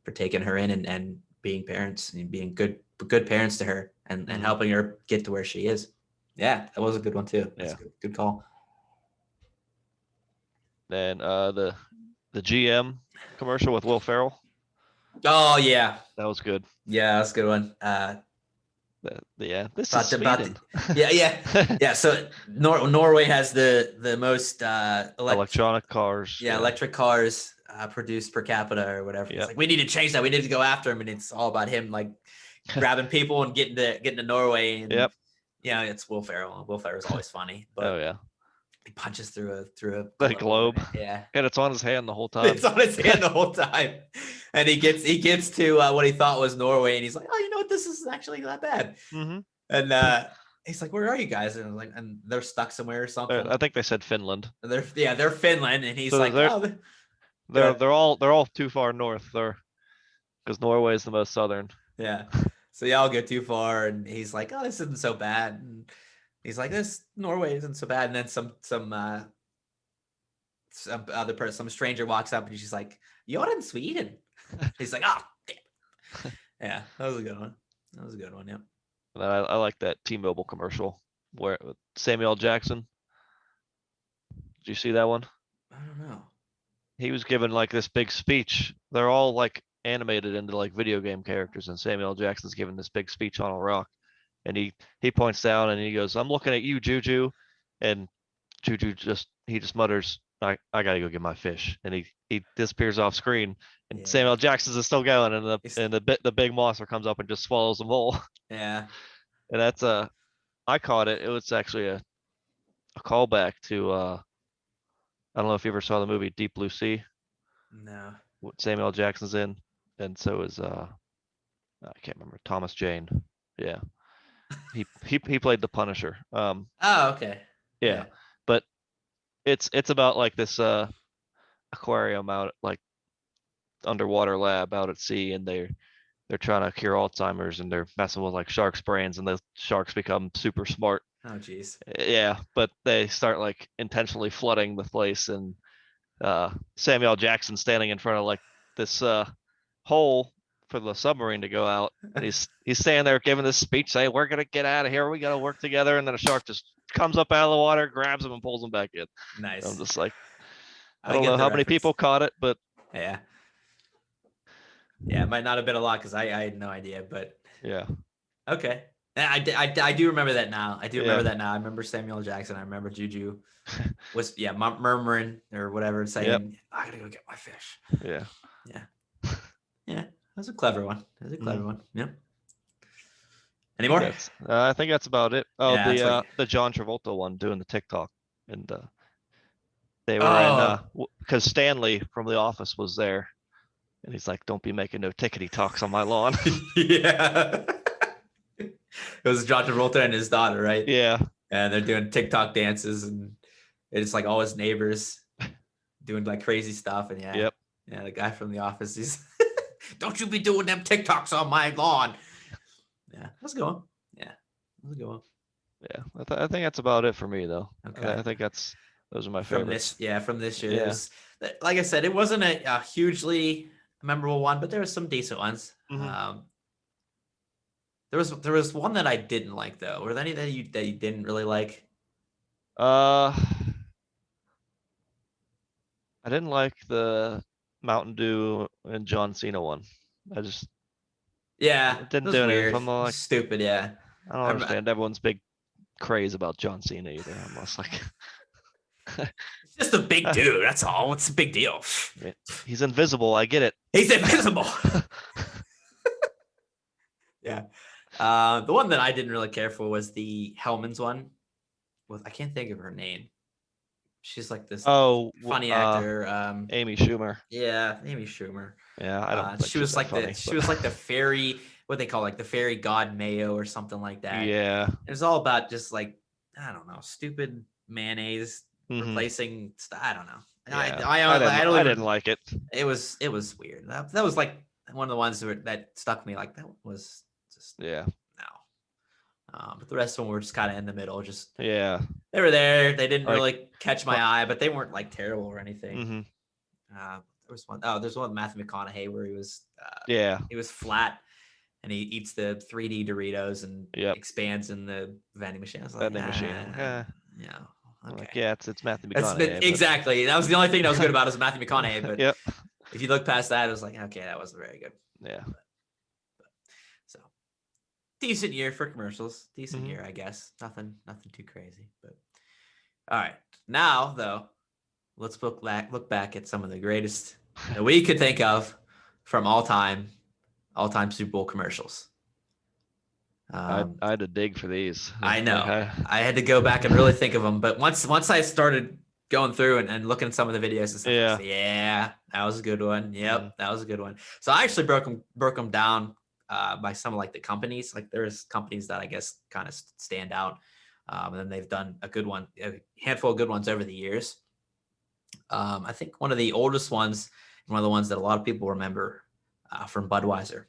Speaker 1: for taking her in and being parents and being good parents to her and helping her get to where she is. Yeah, that was a good one too. That's a good call.
Speaker 2: Then the GM commercial with Will Ferrell.
Speaker 1: Oh yeah,
Speaker 2: that was good.
Speaker 1: Yeah, that's a good one.
Speaker 2: This is Sweden.
Speaker 1: Yeah. So Norway has the most
Speaker 2: electronic cars.
Speaker 1: Yeah, electric cars produced per capita or whatever. It's like we need to change that. We need to go after him, and it's all about him like grabbing people and getting to Norway. And, yeah, it's Will Ferrell. Will Ferrell's always funny. But he punches through a
Speaker 2: globe.
Speaker 1: Yeah,
Speaker 2: and it's on his hand the whole time.
Speaker 1: It's on his hand the whole time, and he gets to what he thought was Norway, and he's like, oh, you know what? This is actually not bad. And he's like, where are you guys? And they're stuck somewhere or something.
Speaker 2: I think they said Finland.
Speaker 1: And they're Finland, and he's like,
Speaker 2: they're all too far north. Because Norway is the most southern.
Speaker 1: Yeah. So y'all go too far, and he's like, oh, this isn't so bad. And he's like, Norway isn't so bad. And then some other person, some stranger walks up, and she's like, you're in Sweden. He's like, oh, damn. Yeah, that was a good one. Yeah.
Speaker 2: And I like that T-Mobile commercial where Samuel L. Jackson. Did you see that one?
Speaker 1: I don't know.
Speaker 2: He was given like this big speech. They're all like animated into like video game characters, and Samuel L. Jackson's giving this big speech on a rock, and he points down and he goes, "I'm looking at you, Juju," and Juju just mutters, I gotta go get my fish," and he disappears off screen, and
Speaker 1: Yeah.
Speaker 2: Samuel L. Jackson's is still going, and
Speaker 1: He's-
Speaker 2: the big monster comes up and just swallows them whole.
Speaker 1: Yeah.
Speaker 2: And that's I caught it. It was actually a callback to I don't know if you ever saw the movie Deep Blue Sea,
Speaker 1: No.
Speaker 2: what Samuel L. Jackson's in, and so is I can't remember, Thomas Jane. Yeah, he played the Punisher.
Speaker 1: Oh, okay.
Speaker 2: Yeah, but it's about like this aquarium out like underwater lab out at sea, and they're trying to cure Alzheimer's, and they're messing with like sharks' brains, and the sharks become super smart.
Speaker 1: Oh, geez.
Speaker 2: Yeah, but they start like intentionally flooding the place, and Samuel L. Jackson standing in front of like this hole for the submarine to go out, and he's standing there giving this speech saying, "We're gonna get out of here. We gotta work together." And then a shark just comes up out of the water, grabs him, and pulls him back in.
Speaker 1: Nice.
Speaker 2: I'm just like, I
Speaker 1: I
Speaker 2: don't
Speaker 1: get
Speaker 2: know
Speaker 1: the
Speaker 2: how many
Speaker 1: reference.
Speaker 2: people caught it, but
Speaker 1: Yeah. Yeah, it might not have been a lot because I had no idea, but
Speaker 2: yeah,
Speaker 1: okay. Yeah, I do remember that now. I do remember
Speaker 2: Yeah.
Speaker 1: that now. I remember Samuel L. Jackson. I remember Juju was murmuring or whatever, saying,
Speaker 2: Yep.
Speaker 1: "I gotta go get my fish."
Speaker 2: yeah.
Speaker 1: Yeah, that was a clever one. That was a clever
Speaker 2: Mhm.
Speaker 1: one. Yep. Any more?
Speaker 2: I think that's about it. Oh,
Speaker 1: Yeah, that's what
Speaker 2: the John Travolta one doing the TikTok, and they were
Speaker 1: Oh.
Speaker 2: in because Stanley from The Office was there, and he's like, "Don't be making no tickety talks on my lawn."
Speaker 1: Yeah. It was John Travolta and his daughter, right?
Speaker 2: Yeah,
Speaker 1: And they're doing TikTok dances, and it's like all his neighbors doing like crazy stuff. And
Speaker 2: Yep.
Speaker 1: yeah, the guy from The Office, he's don't you be doing them TikToks on my lawn. Yeah, let's go. Yeah, let's go.
Speaker 2: Yeah. I think that's about it for me though.
Speaker 1: Okay.
Speaker 2: I think those are my
Speaker 1: From
Speaker 2: favorites.
Speaker 1: from this year,
Speaker 2: Yeah.
Speaker 1: there's, like I said, it wasn't a hugely memorable one, but there was some decent ones.
Speaker 2: Mhm.
Speaker 1: There was one that I didn't like though. Were there any that you didn't really like?
Speaker 2: I didn't like the Mountain Dew and John Cena one. I just
Speaker 1: Yeah,
Speaker 2: it
Speaker 1: it
Speaker 2: didn't
Speaker 1: was
Speaker 2: do anything.
Speaker 1: weird.
Speaker 2: I'm like,
Speaker 1: Stupid. Yeah.
Speaker 2: I don't understand everyone's big craze about John Cena either. I'm just like,
Speaker 1: It's just a big dude. That's all. What's the big deal?
Speaker 2: he's invisible. I get it.
Speaker 1: He's invisible. Yeah. The one that I didn't really care for was the Hellman's one. I can't think of her name. She's like this funny actor.
Speaker 2: Amy Schumer.
Speaker 1: Yeah, Amy Schumer.
Speaker 2: Yeah, I don't think
Speaker 1: she was like
Speaker 2: funny,
Speaker 1: she was like the fairy, what they call like the fairy god Mayo or something like that.
Speaker 2: Yeah.
Speaker 1: It was all about just like, I don't know, stupid mayonnaise replacing. I don't know.
Speaker 2: Yeah.
Speaker 1: I
Speaker 2: didn't like it.
Speaker 1: It was weird. That was like one of the ones that stuck me. Like that was just
Speaker 2: Yeah.
Speaker 1: no. But the rest of them were just kind of in the middle. Just
Speaker 2: Yeah.
Speaker 1: they were there. They didn't
Speaker 2: Like-
Speaker 1: really catch my eye, but they weren't like terrible or anything.
Speaker 2: hmm
Speaker 1: There was one. Oh, there's one with Matthew McConaughey where he was.
Speaker 2: Yeah.
Speaker 1: He was flat, and he eats the 3D Doritos and
Speaker 2: Yep.
Speaker 1: expands in the vending machine. I was like,
Speaker 2: Vending machine.
Speaker 1: yeah. Okay.
Speaker 2: Like, yeah, it's Matthew
Speaker 1: That's
Speaker 2: McConaughey. but-
Speaker 1: exactly. That was the only thing that was good about it was Matthew McConaughey. But
Speaker 2: Yep.
Speaker 1: if you look past that, it was like, okay, that wasn't very good.
Speaker 2: Yeah.
Speaker 1: So decent year for commercials. Decent
Speaker 2: Mhm.
Speaker 1: year, I guess. Nothing too crazy. But all right. Now though, let's look back at some of the greatest that we could think of from all time Super Bowl commercials.
Speaker 2: I had to dig for these.
Speaker 1: I know. I had to go back and really think of them. But once I started going through and looking at some of the videos and stuff,
Speaker 2: Yeah.
Speaker 1: I said, yeah, that was a good one. Yep,
Speaker 2: Mhm.
Speaker 1: that was a good one. So I actually broke them down by some of like the companies. Like there's companies that I guess kind of stand out. And then they've done a handful of good ones over the years. I think one of the oldest ones, one of the ones that a lot of people remember from Budweiser,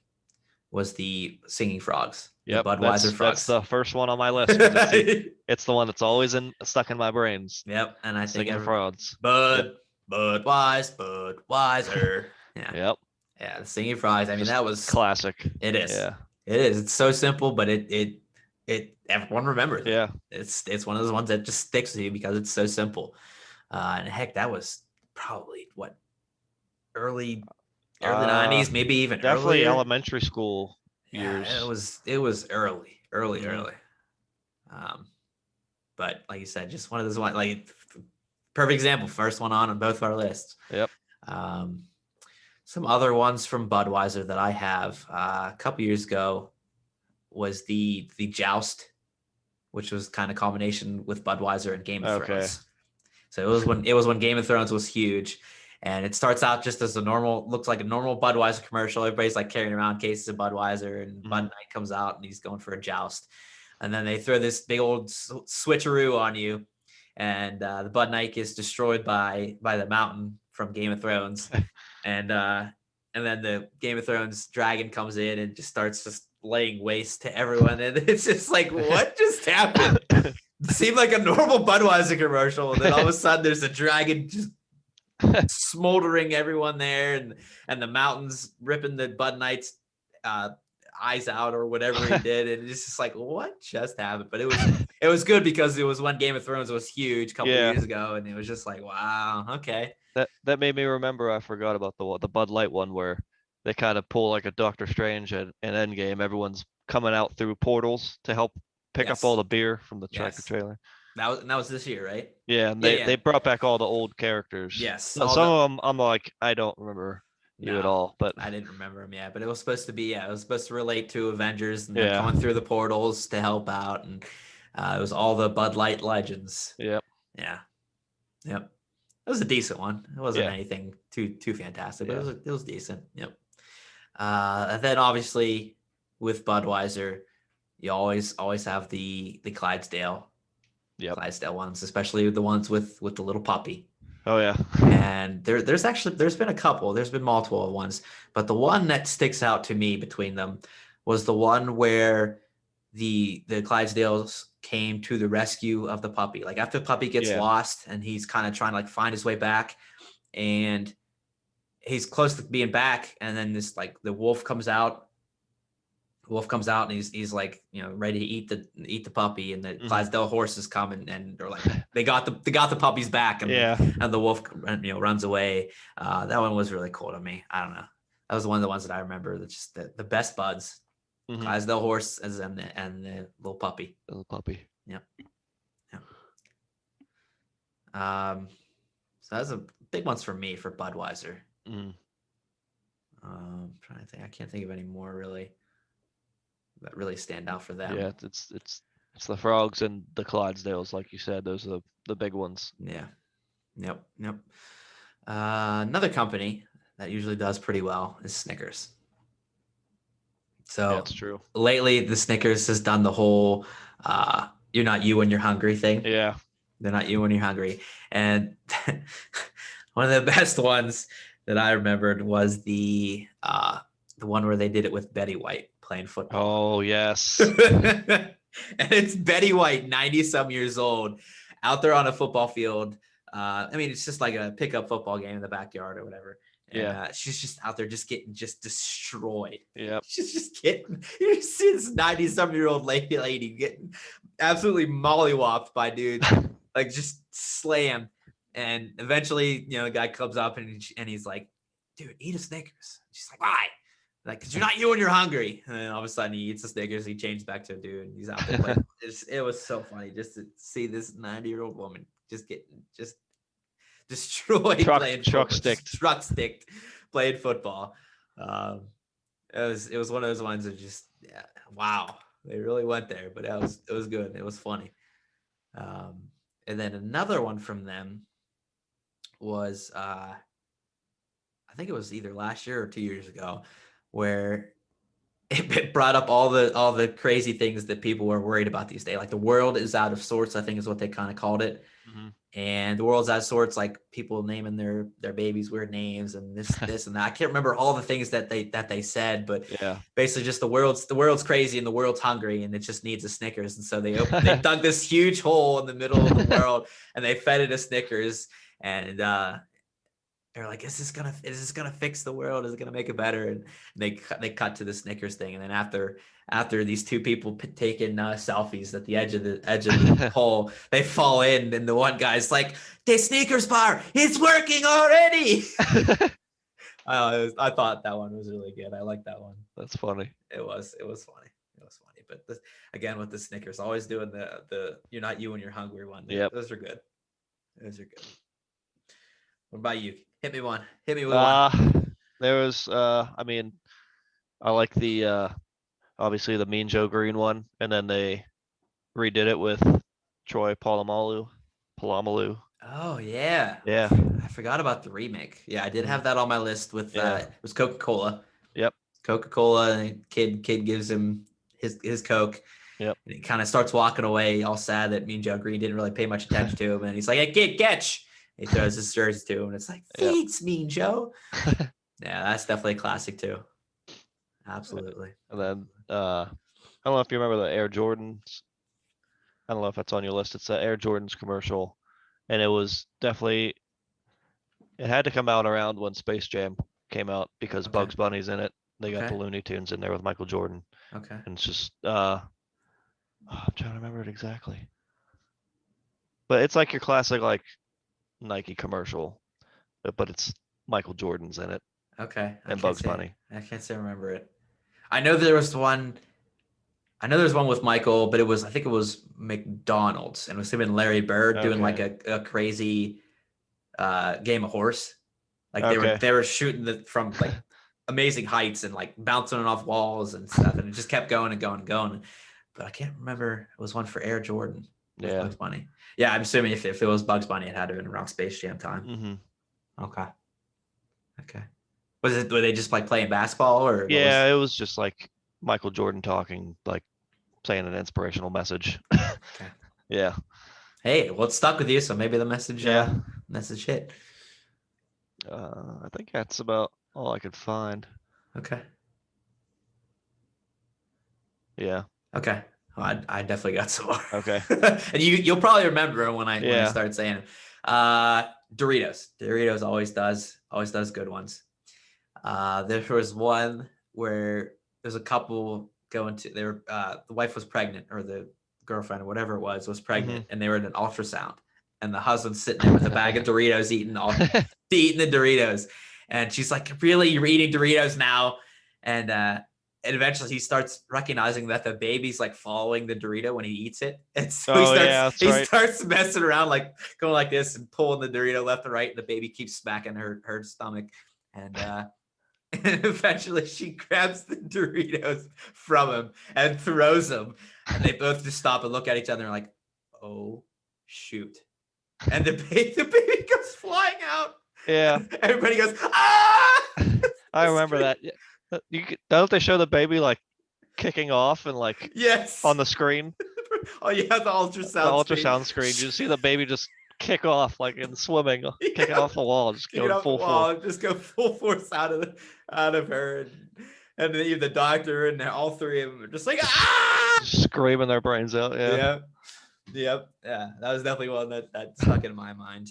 Speaker 1: was the Singing Frogs.
Speaker 2: Yep.
Speaker 1: The Budweiser
Speaker 2: That's
Speaker 1: Frogs.
Speaker 2: the first one on my list. 'Cause it's the one that's always stuck in my brains.
Speaker 1: Yep, and I think
Speaker 2: Singing Frogs.
Speaker 1: Budweiser. Yeah.
Speaker 2: Yep.
Speaker 1: Yeah, the Singing Frogs. I mean,
Speaker 2: Just
Speaker 1: that was
Speaker 2: classic.
Speaker 1: It is.
Speaker 2: Yeah.
Speaker 1: It is. It's so simple, but it everyone remembers it.
Speaker 2: Yeah.
Speaker 1: It's one of those ones that just sticks with you because it's so simple. And heck, that was probably what, early early 90s, maybe even
Speaker 2: Definitely
Speaker 1: earlier.
Speaker 2: elementary school years.
Speaker 1: Yeah, it was early,
Speaker 2: Mhm.
Speaker 1: early. But like you said, just one of those like perfect example, first one on both of our lists.
Speaker 2: Yep.
Speaker 1: Some other ones from Budweiser that I have a couple years ago was the Joust, which was kind of combination with Budweiser and Game of
Speaker 2: Okay.
Speaker 1: Thrones. So it was when Game of Thrones was huge, and it starts out just as looks like a normal Budweiser commercial. Everybody's like carrying around cases of Budweiser, and Bud Knight comes out and he's going for a joust, and then they throw this big old switcheroo on you, and the Bud Knight is destroyed by the mountain from Game of Thrones, and then the Game of Thrones dragon comes in and just starts just laying waste to everyone, and it's just like, what just happened? It seemed like a normal Budweiser commercial, and then all of a sudden there's a dragon just smoldering everyone there, and the mountains ripping the Bud Knight's eyes out or whatever he did, and it's just like, what just happened? But it was good because it was when Game of Thrones was huge a couple years ago, and it was just like, wow, okay.
Speaker 2: That made me remember. I forgot about the Bud Light one where they kind of pull like a Doctor Strange at an Endgame. Everyone's coming out through portals to help pick up all the beer from the tractor trailer.
Speaker 1: That was this year, right?
Speaker 2: Yeah, and they brought back all the old characters.
Speaker 1: Yes.
Speaker 2: Some of them I'm like, I don't remember you at all, but
Speaker 1: I didn't remember them. Yeah, but it was supposed to be. Yeah, it was supposed to relate to Avengers and going through the portals to help out, and it was all the Bud Light legends.
Speaker 2: Yep.
Speaker 1: Yeah. Yep. It was a decent one. It wasn't anything too fantastic, but it was decent. Yep. And then obviously with Budweiser, you always have the Clydesdale.
Speaker 2: Yep.
Speaker 1: Clydesdale ones, especially the ones with the little puppy.
Speaker 2: Oh yeah.
Speaker 1: And there's been a couple. There's been multiple ones, but the one that sticks out to me between them was the one where the Clydesdales came to the rescue of the puppy. Like after the puppy gets lost and he's kind of trying to like find his way back, and he's close to being back, and then this like the wolf comes out. Wolf comes out and he's like, ready to eat the puppy, and the Clydesdale horses come and they're like, they got the puppies back, and and the wolf runs away. That one was really cool to me. I don't know. That was one of the ones that I remember. That's just the best buds. Clydesdale horse and the little puppy.
Speaker 2: The little puppy.
Speaker 1: Yep. So that's a big ones for me for Budweiser. Trying to think. I can't think of any more really that really stand out for them.
Speaker 2: Yeah, it's the Frogs and the Clydesdales, like you said. Those are the big ones.
Speaker 1: Yeah. Yep. Another company that usually does pretty well is Snickers. So
Speaker 2: that's true.
Speaker 1: Lately, the Snickers has done the whole "you're not you when you're hungry" thing.
Speaker 2: Yeah,
Speaker 1: they're not you when you're hungry. And one of the best ones that I remembered was the one where they did it with Betty White playing football.
Speaker 2: Oh yes.
Speaker 1: And it's Betty White, 90-some years old, out there on a football field. I mean, it's just like a pickup football game in the backyard or whatever. And, she's just out there just getting destroyed.
Speaker 2: Yeah.
Speaker 1: She's just getting, you see this 90-some-year-old lady getting absolutely mollywopped by dudes, like just slammed. And eventually, the guy comes up and he's like, dude, eat a Snickers. She's like, why? Like, because you're not you when you're hungry. And then all of a sudden he eats the Snickers. He changes back to a dude. And he's out there playing. It was so funny just to see this 90-year-old woman just getting destroyed playing
Speaker 2: truck
Speaker 1: sticked playing football. It was one of those ones that just wow, they really went there, but it was good. It was funny. And then another one from them was I think it was either last year or 2 years ago, where it brought up all the crazy things that people were worried about these days. Like the world is out of sorts, I think is what they kind of called it. And the world's out of sorts, like people naming their babies weird names and this and that. I can't remember all the things that they said, but basically just the world's crazy and the world's hungry and it just needs a Snickers. And so they dug this huge hole in the middle of the world and they fed it a Snickers, and they're like, is this gonna fix the world? Is it gonna make it better? And they cut to the Snickers thing, and then after these two people taking selfies at the edge of the hole, they fall in, and the one guy's like, the Snickers bar, it's working already. I thought that one was really good. I like that one.
Speaker 2: That's funny.
Speaker 1: It was funny. It was funny. But again, with the Snickers, always doing the you're not you when you're hungry one.
Speaker 2: Yep.
Speaker 1: Those are good. Those are good. What about you? Hit me one. Hit me with one.
Speaker 2: There was I mean, I like the obviously the Mean Joe Green one, and then they redid it with Troy Polamalu.
Speaker 1: Oh yeah.
Speaker 2: Yeah.
Speaker 1: I forgot about the remake. Yeah, I did
Speaker 2: Mhm.
Speaker 1: have that on my list with
Speaker 2: Yeah.
Speaker 1: it was Coca-Cola.
Speaker 2: Yep.
Speaker 1: Coca-Cola, and kid gives him his Coke.
Speaker 2: Yep.
Speaker 1: And he kind of starts walking away, all sad that Mean Joe Green didn't really pay much attention to him. And he's like, "Hey, kid, catch!" And he throws his jersey to him, and it's like,
Speaker 2: Yep.
Speaker 1: "Thanks, Mean Joe." Yeah, that's definitely a classic too. Absolutely.
Speaker 2: And then I don't know if you remember the Air Jordans. I don't know if that's on your list. It's the Air Jordans commercial, and it was definitely it had to come out around when Space Jam came out because
Speaker 1: Okay.
Speaker 2: Bugs Bunny's in it. They got
Speaker 1: Okay.
Speaker 2: the Looney Tunes in there with Michael Jordan,
Speaker 1: Okay.
Speaker 2: and it's just I'm trying to remember it exactly, but it's like your classic like Nike commercial, but it's Michael Jordan's in it
Speaker 1: Okay.
Speaker 2: and Bugs Bunny.
Speaker 1: I can't say I remember it. I know there was one. I know there's one with Michael, but I think it was McDonald's, and it was him and Larry Bird doing like a crazy game of horse. Like they were shooting from like amazing heights and like bouncing off walls and stuff, and it just kept going and going and going. But I can't remember. It was one for Air Jordan with Bugs Bunny. Yeah, I'm assuming if it was Bugs Bunny, it had to have been around Space Jam time.
Speaker 2: Mm-hmm.
Speaker 1: Okay. Were they just like playing basketball or?
Speaker 2: Yeah, it was just like Michael Jordan talking, like saying an inspirational message.
Speaker 1: Okay.
Speaker 2: Yeah.
Speaker 1: Hey, well, it stuck with you, so maybe the message hit.
Speaker 2: I think that's about all I could find.
Speaker 1: Okay.
Speaker 2: Yeah.
Speaker 1: Okay. Well, I definitely got some more.
Speaker 2: Okay.
Speaker 1: And you'll probably remember when I start saying it. Doritos. Doritos always does good ones. There was one where there's a couple going to the wife was pregnant, or the girlfriend or whatever it was pregnant, and they were in an ultrasound, and the husband's sitting there with a bag of Doritos eating the Doritos, and she's like, "Really, you're eating Doritos now?" And eventually he starts recognizing that the baby's like following the Dorito when he eats it. And so he starts messing around, like going like this and pulling the Dorito left and right. And the baby keeps smacking her stomach. And eventually she grabs the Doritos from him and throws them. And they both just stop and look at each other and are like, "Oh, shoot." And the baby goes flying out.
Speaker 2: Yeah.
Speaker 1: Everybody goes, "Ah!"
Speaker 2: I remember that. Don't they show the baby like kicking off and like on the screen?
Speaker 1: Oh yeah, the ultrasound
Speaker 2: screen. You see the baby just kick off like in swimming, kicking off the wall, just going full force.
Speaker 1: Just go full force out of her, and then even the doctor and all three of them are just like
Speaker 2: just screaming their brains out. Yeah.
Speaker 1: Yep. Yeah, that was definitely one that stuck in my mind.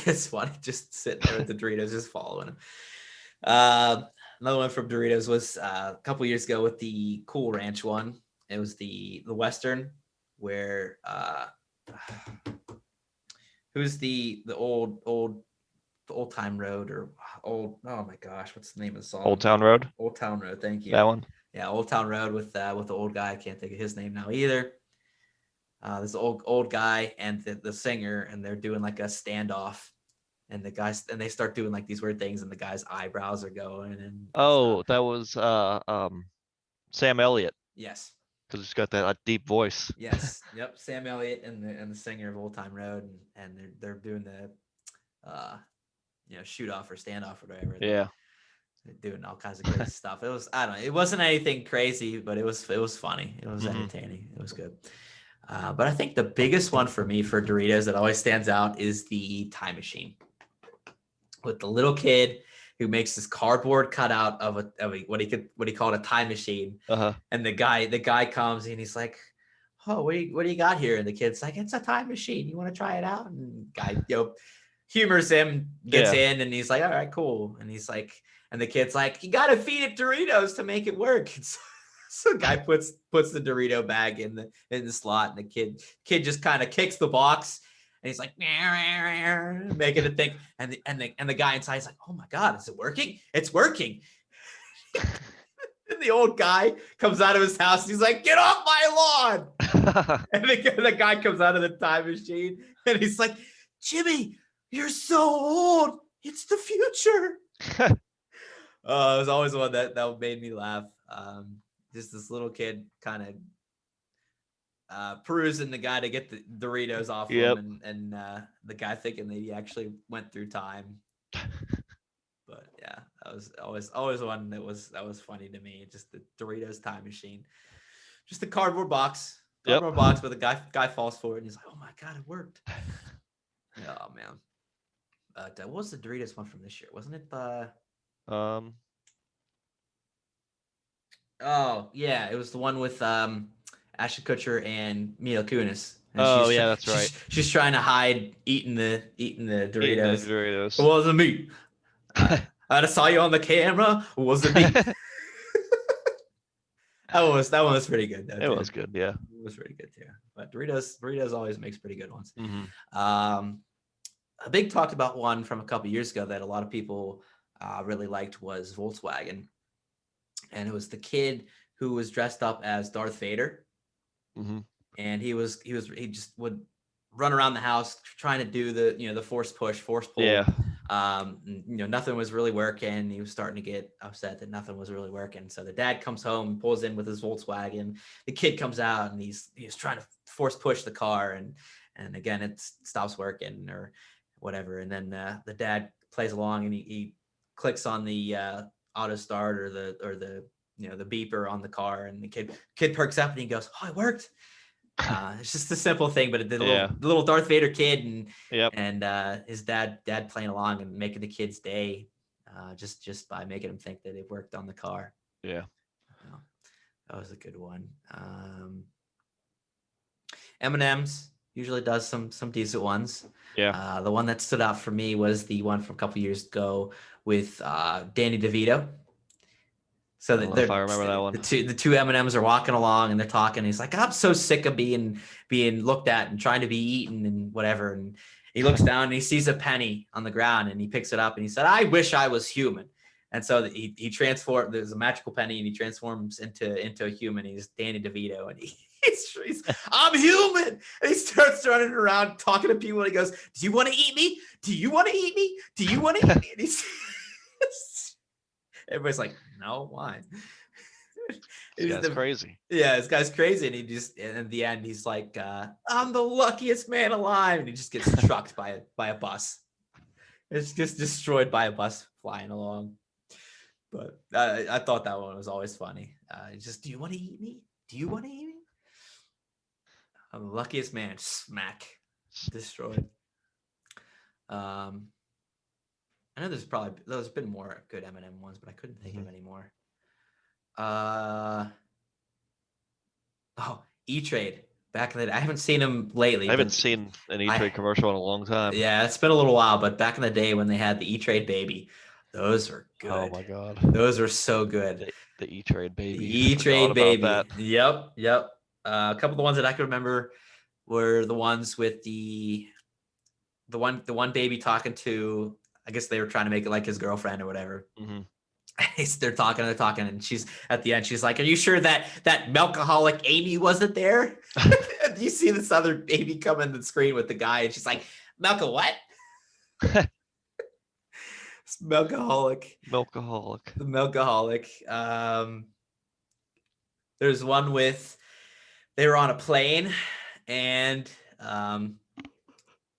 Speaker 1: It's funny just sitting there with the Doritos just following him. Another one from Doritos was a couple years ago with the Cool Ranch one. It was the Western where who's the old time road or old, oh my gosh, what's the name of the song?
Speaker 2: Old Town Road.
Speaker 1: Old Town Road, thank you.
Speaker 2: That one.
Speaker 1: Yeah, Old Town Road with the old guy. I can't think of his name now either. This old guy and the singer, and they're doing like a standoff. And the guys, and they start doing like these weird things, and the guy's eyebrows are going. And
Speaker 2: that was Sam Elliott.
Speaker 1: Yes,
Speaker 2: because he's got that deep voice.
Speaker 1: Yes, yep. Sam Elliott and the singer of Old Time Road, and they're doing the shoot off or standoff or whatever.
Speaker 2: Yeah,
Speaker 1: they're doing all kinds of crazy stuff. It was, I don't know, it wasn't anything crazy, but it was funny. It was entertaining. It was good. But I think the biggest one for me for Doritos that always stands out is the time machine. With the little kid who makes this cardboard cutout of a what he called a time machine, and the guy comes and he's like, "Oh, what do you got here?" And the kid's like, "It's a time machine. You want to try it out?" And guy humors him, gets in, and he's like, "All right, cool." And he's like, and the kid's like, "You got to feed it Doritos to make it work." So the guy puts the Dorito bag in the slot, and the kid just kind of kicks the box. he's like making it think, and the guy inside is like, oh my god, is it working? It's working. And the old guy comes out of his house. And he's like, get off my lawn. And the guy comes out of the time machine, and he's like, Jimmy, you're so old. It's the future. It was always one that made me laugh. Just this little kid kind of perusing the guy to get the Doritos off him, and the guy thinking that he actually went through time. But yeah, that was always one that was funny to me. Just the Doritos time machine, just a cardboard box, but the guy falls for it, and he's like, "Oh my god, it worked!" Oh man, what was the Doritos one from this year? Wasn't it the? Oh yeah, it was the one with Ashton Kutcher and Mila Kunis. And
Speaker 2: that's right.
Speaker 1: She's trying to hide eating the Doritos.
Speaker 2: Doritos.
Speaker 1: It wasn't me. I saw you on the camera. It wasn't me. that one was pretty good.
Speaker 2: It was good, yeah.
Speaker 1: It was pretty good too. But Doritos always makes pretty good ones.
Speaker 2: Mm-hmm.
Speaker 1: A big talked about one from a couple years ago that a lot of people really liked was Volkswagen, and it was the kid who was dressed up as Darth Vader.
Speaker 2: Mm-hmm.
Speaker 1: And he just would run around the house trying to do the force push, force pull.
Speaker 2: Yeah.
Speaker 1: Nothing was really working. He was starting to get upset that nothing was really working. So the dad comes home, pulls in with his Volkswagen. The kid comes out, and he's trying to force push the car, and again it stops working or whatever. And then the dad plays along, and he clicks on the auto start or the the beeper on the car, and the kid perks up and he goes, "Oh, it worked." It's just a simple thing, but the little Darth Vader kid and his dad playing along and making the kid's day just by making him think that it worked on the car.
Speaker 2: Yeah.
Speaker 1: That was a good one. M&M's usually does some decent ones.
Speaker 2: Yeah.
Speaker 1: The one that stood out for me was the one from a couple years ago with Danny DeVito. So
Speaker 2: if I remember that one.
Speaker 1: The two M&Ms are walking along and they're talking. And he's like, I'm so sick of being looked at and trying to be eaten and whatever. And he looks down and he sees a penny on the ground and he picks it up and he said, I wish I was human. And so he transformed. There's a magical penny and he transforms into a human. He's Danny DeVito and he's I'm human. And he starts running around talking to people and he goes, do you want to eat me? Do you want to eat me? Do you want to eat me? And he's everybody's like, no, why?
Speaker 2: This guy's crazy.
Speaker 1: Yeah, this guy's crazy. And and at the end, he's like, I'm the luckiest man alive. And he just gets trucked by a bus. It's just destroyed by a bus flying along. But I thought that one was always funny. Do you want to eat me? Do you want to eat me? I'm the luckiest man. Smack. Destroyed. I know there's been more good M&M ones, but I couldn't think of any more. ETrade back in the day. I haven't seen them lately.
Speaker 2: I haven't seen an ETrade commercial in a long time.
Speaker 1: Yeah, it's been a little while, but back in the day when they had the ETrade baby, those were good.
Speaker 2: Oh my god,
Speaker 1: those were so good.
Speaker 2: The ETrade baby.
Speaker 1: The ETrade baby. Yep. A couple of the ones that I can remember were the ones with the one baby talking to. I guess they were trying to make it like his girlfriend or whatever.
Speaker 2: Mm-hmm.
Speaker 1: They're talking, and she's at the end. She's like, "Are you sure that milkaholic Amy wasn't there?" You see this other baby come in the screen with the guy, and she's like, "Milka what?" It's milkaholic. The milkaholic. There's one with they were on a plane, and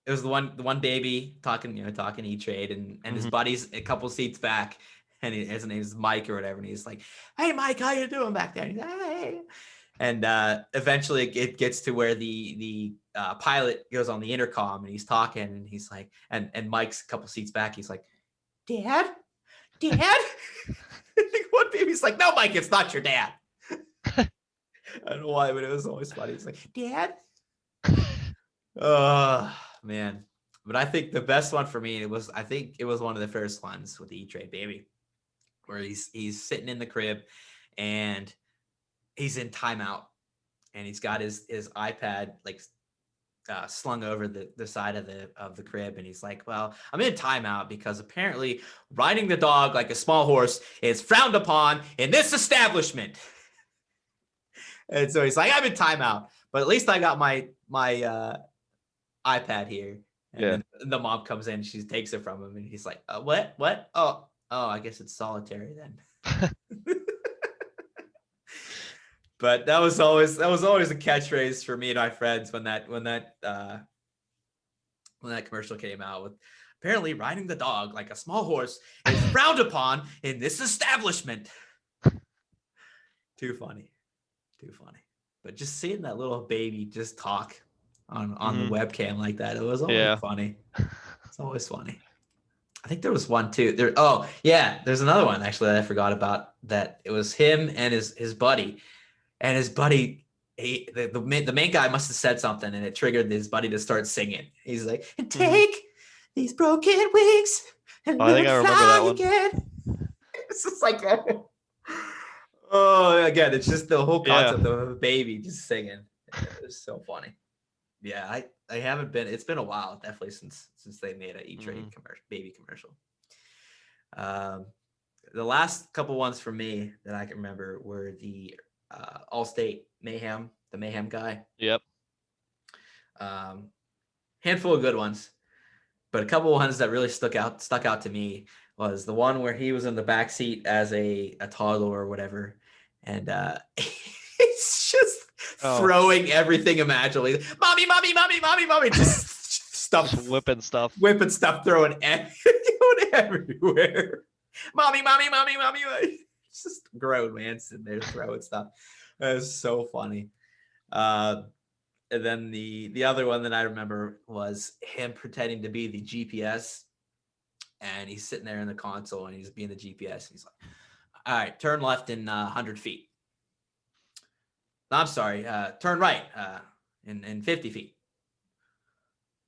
Speaker 1: it was the one baby talking E-Trade and his buddy's a couple seats back, and his name's Mike or whatever, and he's like, "Hey Mike, how you doing back there?" And he's like, "Hey." And eventually it gets to where the pilot goes on the intercom and he's talking and he's like, and Mike's a couple seats back, he's like, Dad. One baby's like, "No, Mike, it's not your dad." I don't know why, but it was always funny. It's like, "Dad." Man, but I think the best one for me it was one of the first ones with the E-Trade baby, where he's sitting in the crib and he's in timeout and he's got his iPad like slung over the side of the crib, and he's like, well, I'm in timeout because apparently riding the dog like a small horse is frowned upon in this establishment. And so he's like, I'm in timeout, but at least I got my iPad here. And then the mom comes in, she takes it from him, and he's like, what? Oh, I guess it's solitary then. But that was always a catchphrase for me and my friends when that commercial came out, with apparently riding the dog like a small horse is frowned upon in this establishment. Too funny. But just seeing that little baby just talk on the webcam like that, it was always funny. It's always funny. I think there was one too. There's another one actually that I forgot about, that it was him and his buddy. And his buddy, the main guy must have said something, and it triggered his buddy to start singing. He's like, and take these broken wings and
Speaker 2: I think I remember that one.
Speaker 1: again. It's just like, again, it's just the whole concept of a baby just singing. It's so funny. Yeah, I haven't been. It's been a while, definitely since they made an ETrade baby commercial. The last couple ones for me that I can remember were the Allstate Mayhem, the Mayhem guy.
Speaker 2: Yep.
Speaker 1: Handful of good ones, but a couple ones that really stuck out to me was the one where he was in the back seat as a toddler or whatever, and he's just throwing everything imaginably. Mommy, just stuff,
Speaker 2: just whipping stuff,
Speaker 1: throwing everywhere. Mommy. It's just grown man sitting there throwing stuff. It was so funny. And then the other one that I remember was him pretending to be the GPS, and he's sitting there in the console and he's being the GPS. And he's like, all right, turn left in 100 feet. No, I'm sorry, turn right in 50 feet.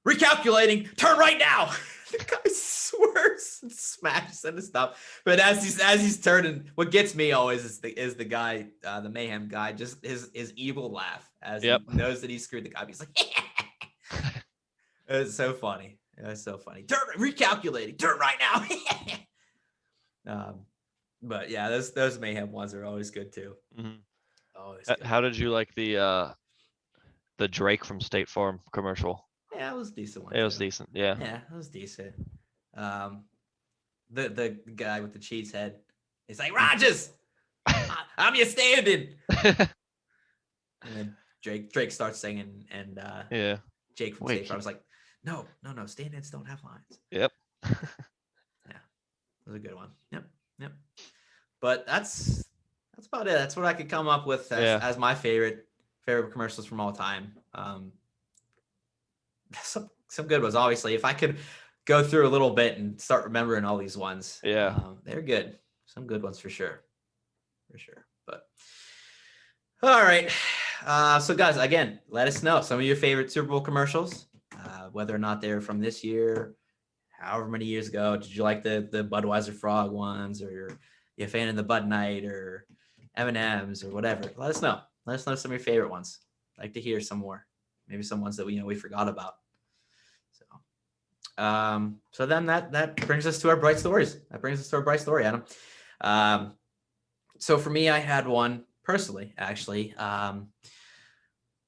Speaker 1: Recalculating, turn right now. The guy swerves and smashes into stuff. But as he's turning, what gets me always is the guy, the Mayhem guy, just his evil laugh as he knows that he screwed the guy. He's like, it's so funny. It's so funny. Recalculating, turn right now. But yeah, those Mayhem ones are always good too. Always good. How
Speaker 2: did you like the Drake from State Farm commercial?
Speaker 1: Yeah, it was a decent one.
Speaker 2: It was decent. Yeah.
Speaker 1: Yeah, it was decent. The guy with the cheese head, he's like, Rogers, I'm your stand-in. And then Drake starts singing, and Jake from State Farm was like, no, stand-ins don't have lines.
Speaker 2: Yep.
Speaker 1: Yeah, it was a good one. Yep. But that's about it. That's what I could come up with as my favorite commercials from all time. Some good ones, obviously. If I could go through a little bit and start remembering all these ones, they're good. Some good ones for sure. But all right, so guys, again, let us know some of your favorite Super Bowl commercials, whether or not they're from this year, however many years ago. Did you like the Budweiser Frog ones, or you a fan of the Bud Knight or M&Ms or whatever? Let us know some of your favorite ones. I'd like to hear some more. Maybe some ones that we forgot about. So then that brings us to our bright stories. Adam. So for me, I had one personally, actually.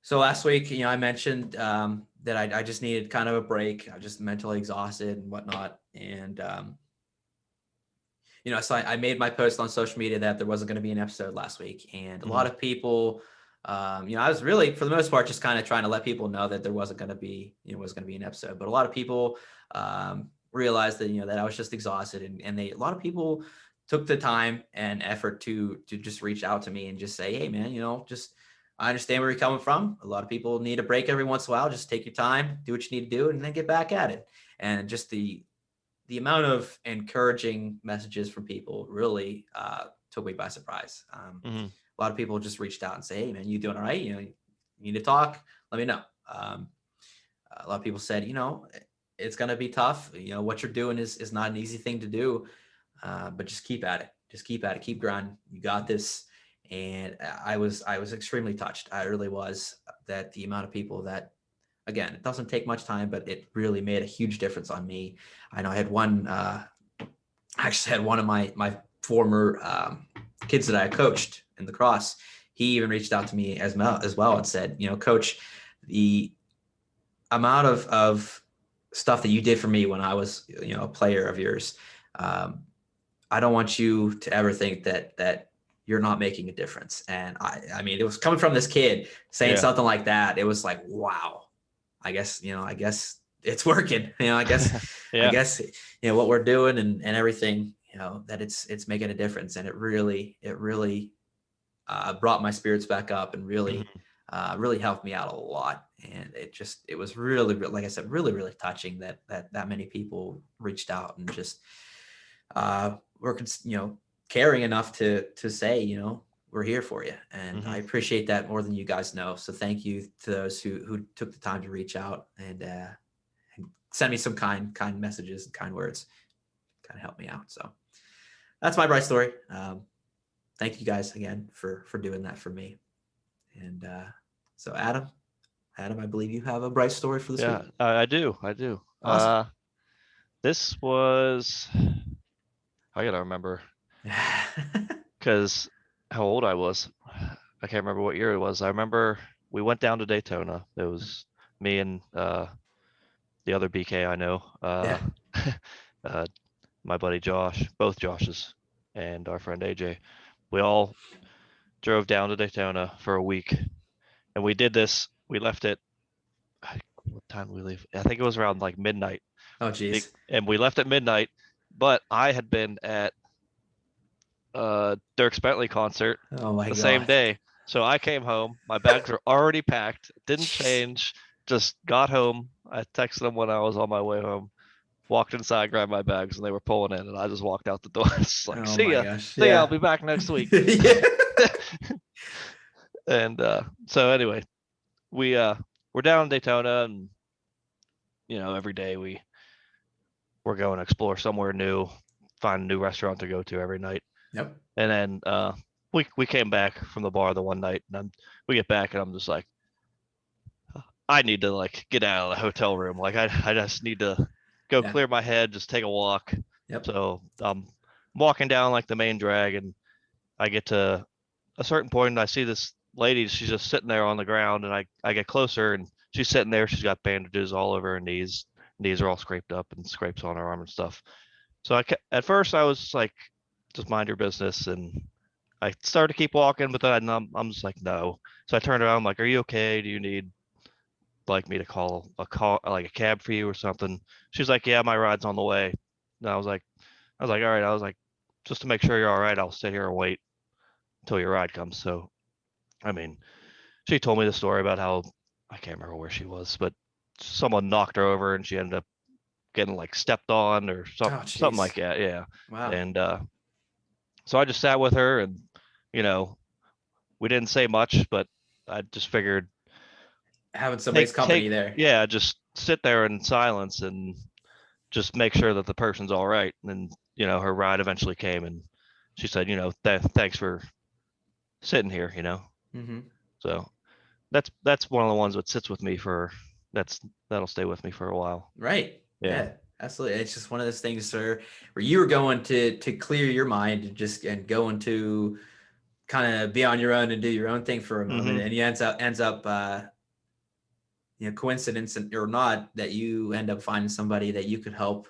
Speaker 1: So last week, I mentioned that I just needed kind of a break. I was just mentally exhausted and whatnot. And so I made my post on social media that there wasn't going to be an episode last week, and a lot of people. I was really, for the most part, just kind of trying to let people know that there wasn't going to be an episode. But a lot of people realized that that I was just exhausted, and a lot of people took the time and effort to just reach out to me and just say, hey man, just I understand where you're coming from. A lot of people need a break every once in a while. Just take your time, do what you need to do, and then get back at it. And just the amount of encouraging messages from people really took me by surprise. A lot of people just reached out and say, hey man, you doing all right? You need to talk, let me know. A lot of people said, it's going to be tough. What you're doing is not an easy thing to do, but just keep at it. Keep grinding. You got this. And I was extremely touched. I really was, that the amount of people that again, it doesn't take much time, but it really made a huge difference on me. I know I had one, I actually had one of my former kids that I coached in lacrosse. He even reached out to me as well and said, you know, coach, the amount of stuff that you did for me when I was, you know, a player of yours, I don't want you to ever think that you're not making a difference. And I mean, it was coming from this kid saying something like that. It was like, wow, I guess it's working. You know, I guess, you know, what we're doing and everything, you know, that it's making a difference. And it really brought my spirits back up and really, really helped me out a lot. And it was really, like I said, really, really touching that many people reached out and just were, you know, caring enough to say, you know, we're here for you. And I appreciate that more than you guys know. So thank you to those who took the time to reach out and send me some kind messages and kind words, kind of help me out. So that's my bright story. Thank you guys again for doing that for me. And so Adam, I believe you have a bright story for this week.
Speaker 2: I do. Awesome. This was, I gotta remember, because how old I was. I can't remember what year it was. I remember we went down to Daytona. It was me and the other BK I know, my buddy Josh, both Joshes, and our friend AJ. We all drove down to Daytona for a week, and we did this. We left at, what time did we leave? I think it was around like midnight.
Speaker 1: Oh, geez.
Speaker 2: And we left at midnight, but I had been at Dirk Bentley concert
Speaker 1: the
Speaker 2: same day. So I came home, my bags were already packed, didn't change, just got home. I texted them when I was on my way home, walked inside, grabbed my bags, and they were pulling in, and I just walked out the door. It's like, see ya, I'll be back next week. And so anyway, we're down in Daytona, and you know, every day we're going to explore somewhere new, find a new restaurant to go to every night.
Speaker 1: Yep.
Speaker 2: And then we came back from the bar the one night, and we get back, and I'm just like, I need to like get out of the hotel room. Like I just need to go clear my head, just take a walk.
Speaker 1: Yep.
Speaker 2: So I'm walking down like the main drag, and I get to a certain point, and I see this lady. She's just sitting there on the ground, and I get closer, and she's sitting there. She's got bandages all over her knees. Knees are all scraped up and scrapes on her arm and stuff. So at first I was like, just mind your business, and I started to keep walking, but then I'm just like, no. So I turned around, I'm like, are you okay? Do you need like me to call like a cab for you or something? She's like, yeah, my ride's on the way. And I was like, all right. I was like, just to make sure you're all right, I'll stay here and wait until your ride comes. So, I mean, she told me the story about how, I can't remember where she was, but someone knocked her over and she ended up getting like stepped on or something like that. Yeah.
Speaker 1: Wow.
Speaker 2: And so I just sat with her, and you know, we didn't say much, but I just figured
Speaker 1: having somebody's company there.
Speaker 2: Yeah, just sit there in silence and just make sure that the person's all right. And then, you know, her ride eventually came, and she said, you know, thanks for sitting here, you know. So that's one of the ones that sits with me that'll stay with me for a while.
Speaker 1: Right. Yeah, absolutely. It's just one of those things where you were going to clear your mind and going to kind of be on your own and do your own thing for a moment, and you ends up you know, coincidence or not, that you end up finding somebody that you could help,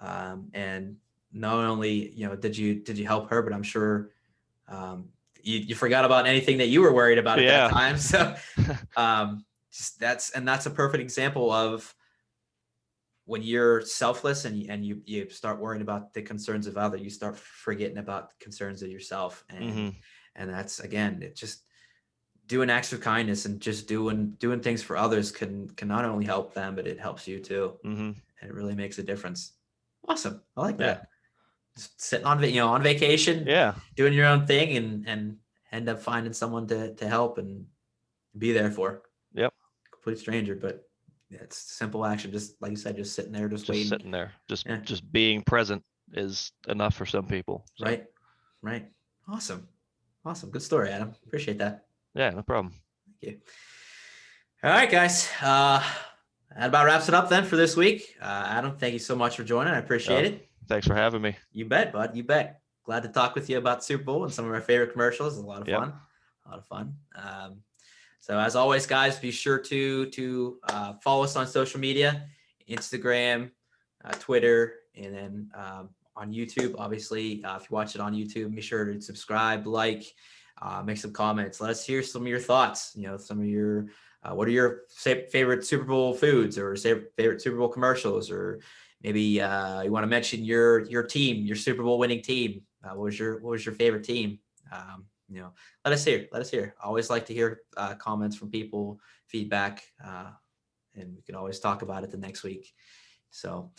Speaker 1: and not only, you know, did you help her, but I'm sure you forgot about anything that you were worried about at that time. So just that's a perfect example of when you're selfless and you start worrying about the concerns of others, you start forgetting about the concerns of yourself. And that's, again, it just doing acts of kindness and just doing things for others can not only help them, but it helps you too. And it really makes a difference. Awesome. I like that. Just sitting on vacation, doing your own thing, and end up finding someone to help and be there for.
Speaker 2: Yep.
Speaker 1: Complete stranger, but it's simple action. Just like you said, just sitting there, just waiting.
Speaker 2: Sitting there, just being present is enough for some people. So.
Speaker 1: Right. Awesome. Good story, Adam. Appreciate that.
Speaker 2: Yeah, no problem.
Speaker 1: Thank you. All right, guys. That about wraps it up then for this week. Adam, thank you so much for joining. I appreciate it.
Speaker 2: Thanks for having me.
Speaker 1: You bet, bud. You bet. Glad to talk with you about Super Bowl and some of our favorite commercials. It's a lot of fun. A lot of fun. So as always, guys, be sure to follow us on social media, Instagram, Twitter, and then on YouTube. Obviously, if you watch it on YouTube, be sure to subscribe, like, make some comments. Let us hear some of your thoughts. Some of your what are your favorite Super Bowl foods or favorite Super Bowl commercials, or maybe you want to mention your team, your Super Bowl winning team. What was your favorite team? Let us hear. I always like to hear comments from people, feedback, and we can always talk about it the next week. So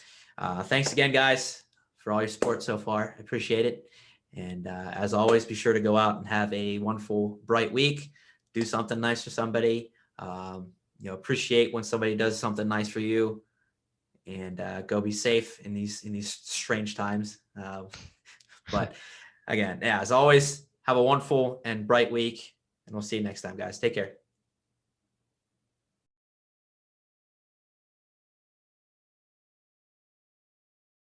Speaker 1: thanks again, guys, for all your support so far. I appreciate it. And as always, be sure to go out and have a wonderful, bright week. Do something nice for somebody. Appreciate when somebody does something nice for you. And go be safe in these strange times. But again, as always, have a wonderful and bright week, and we'll see you next time, guys. Take care.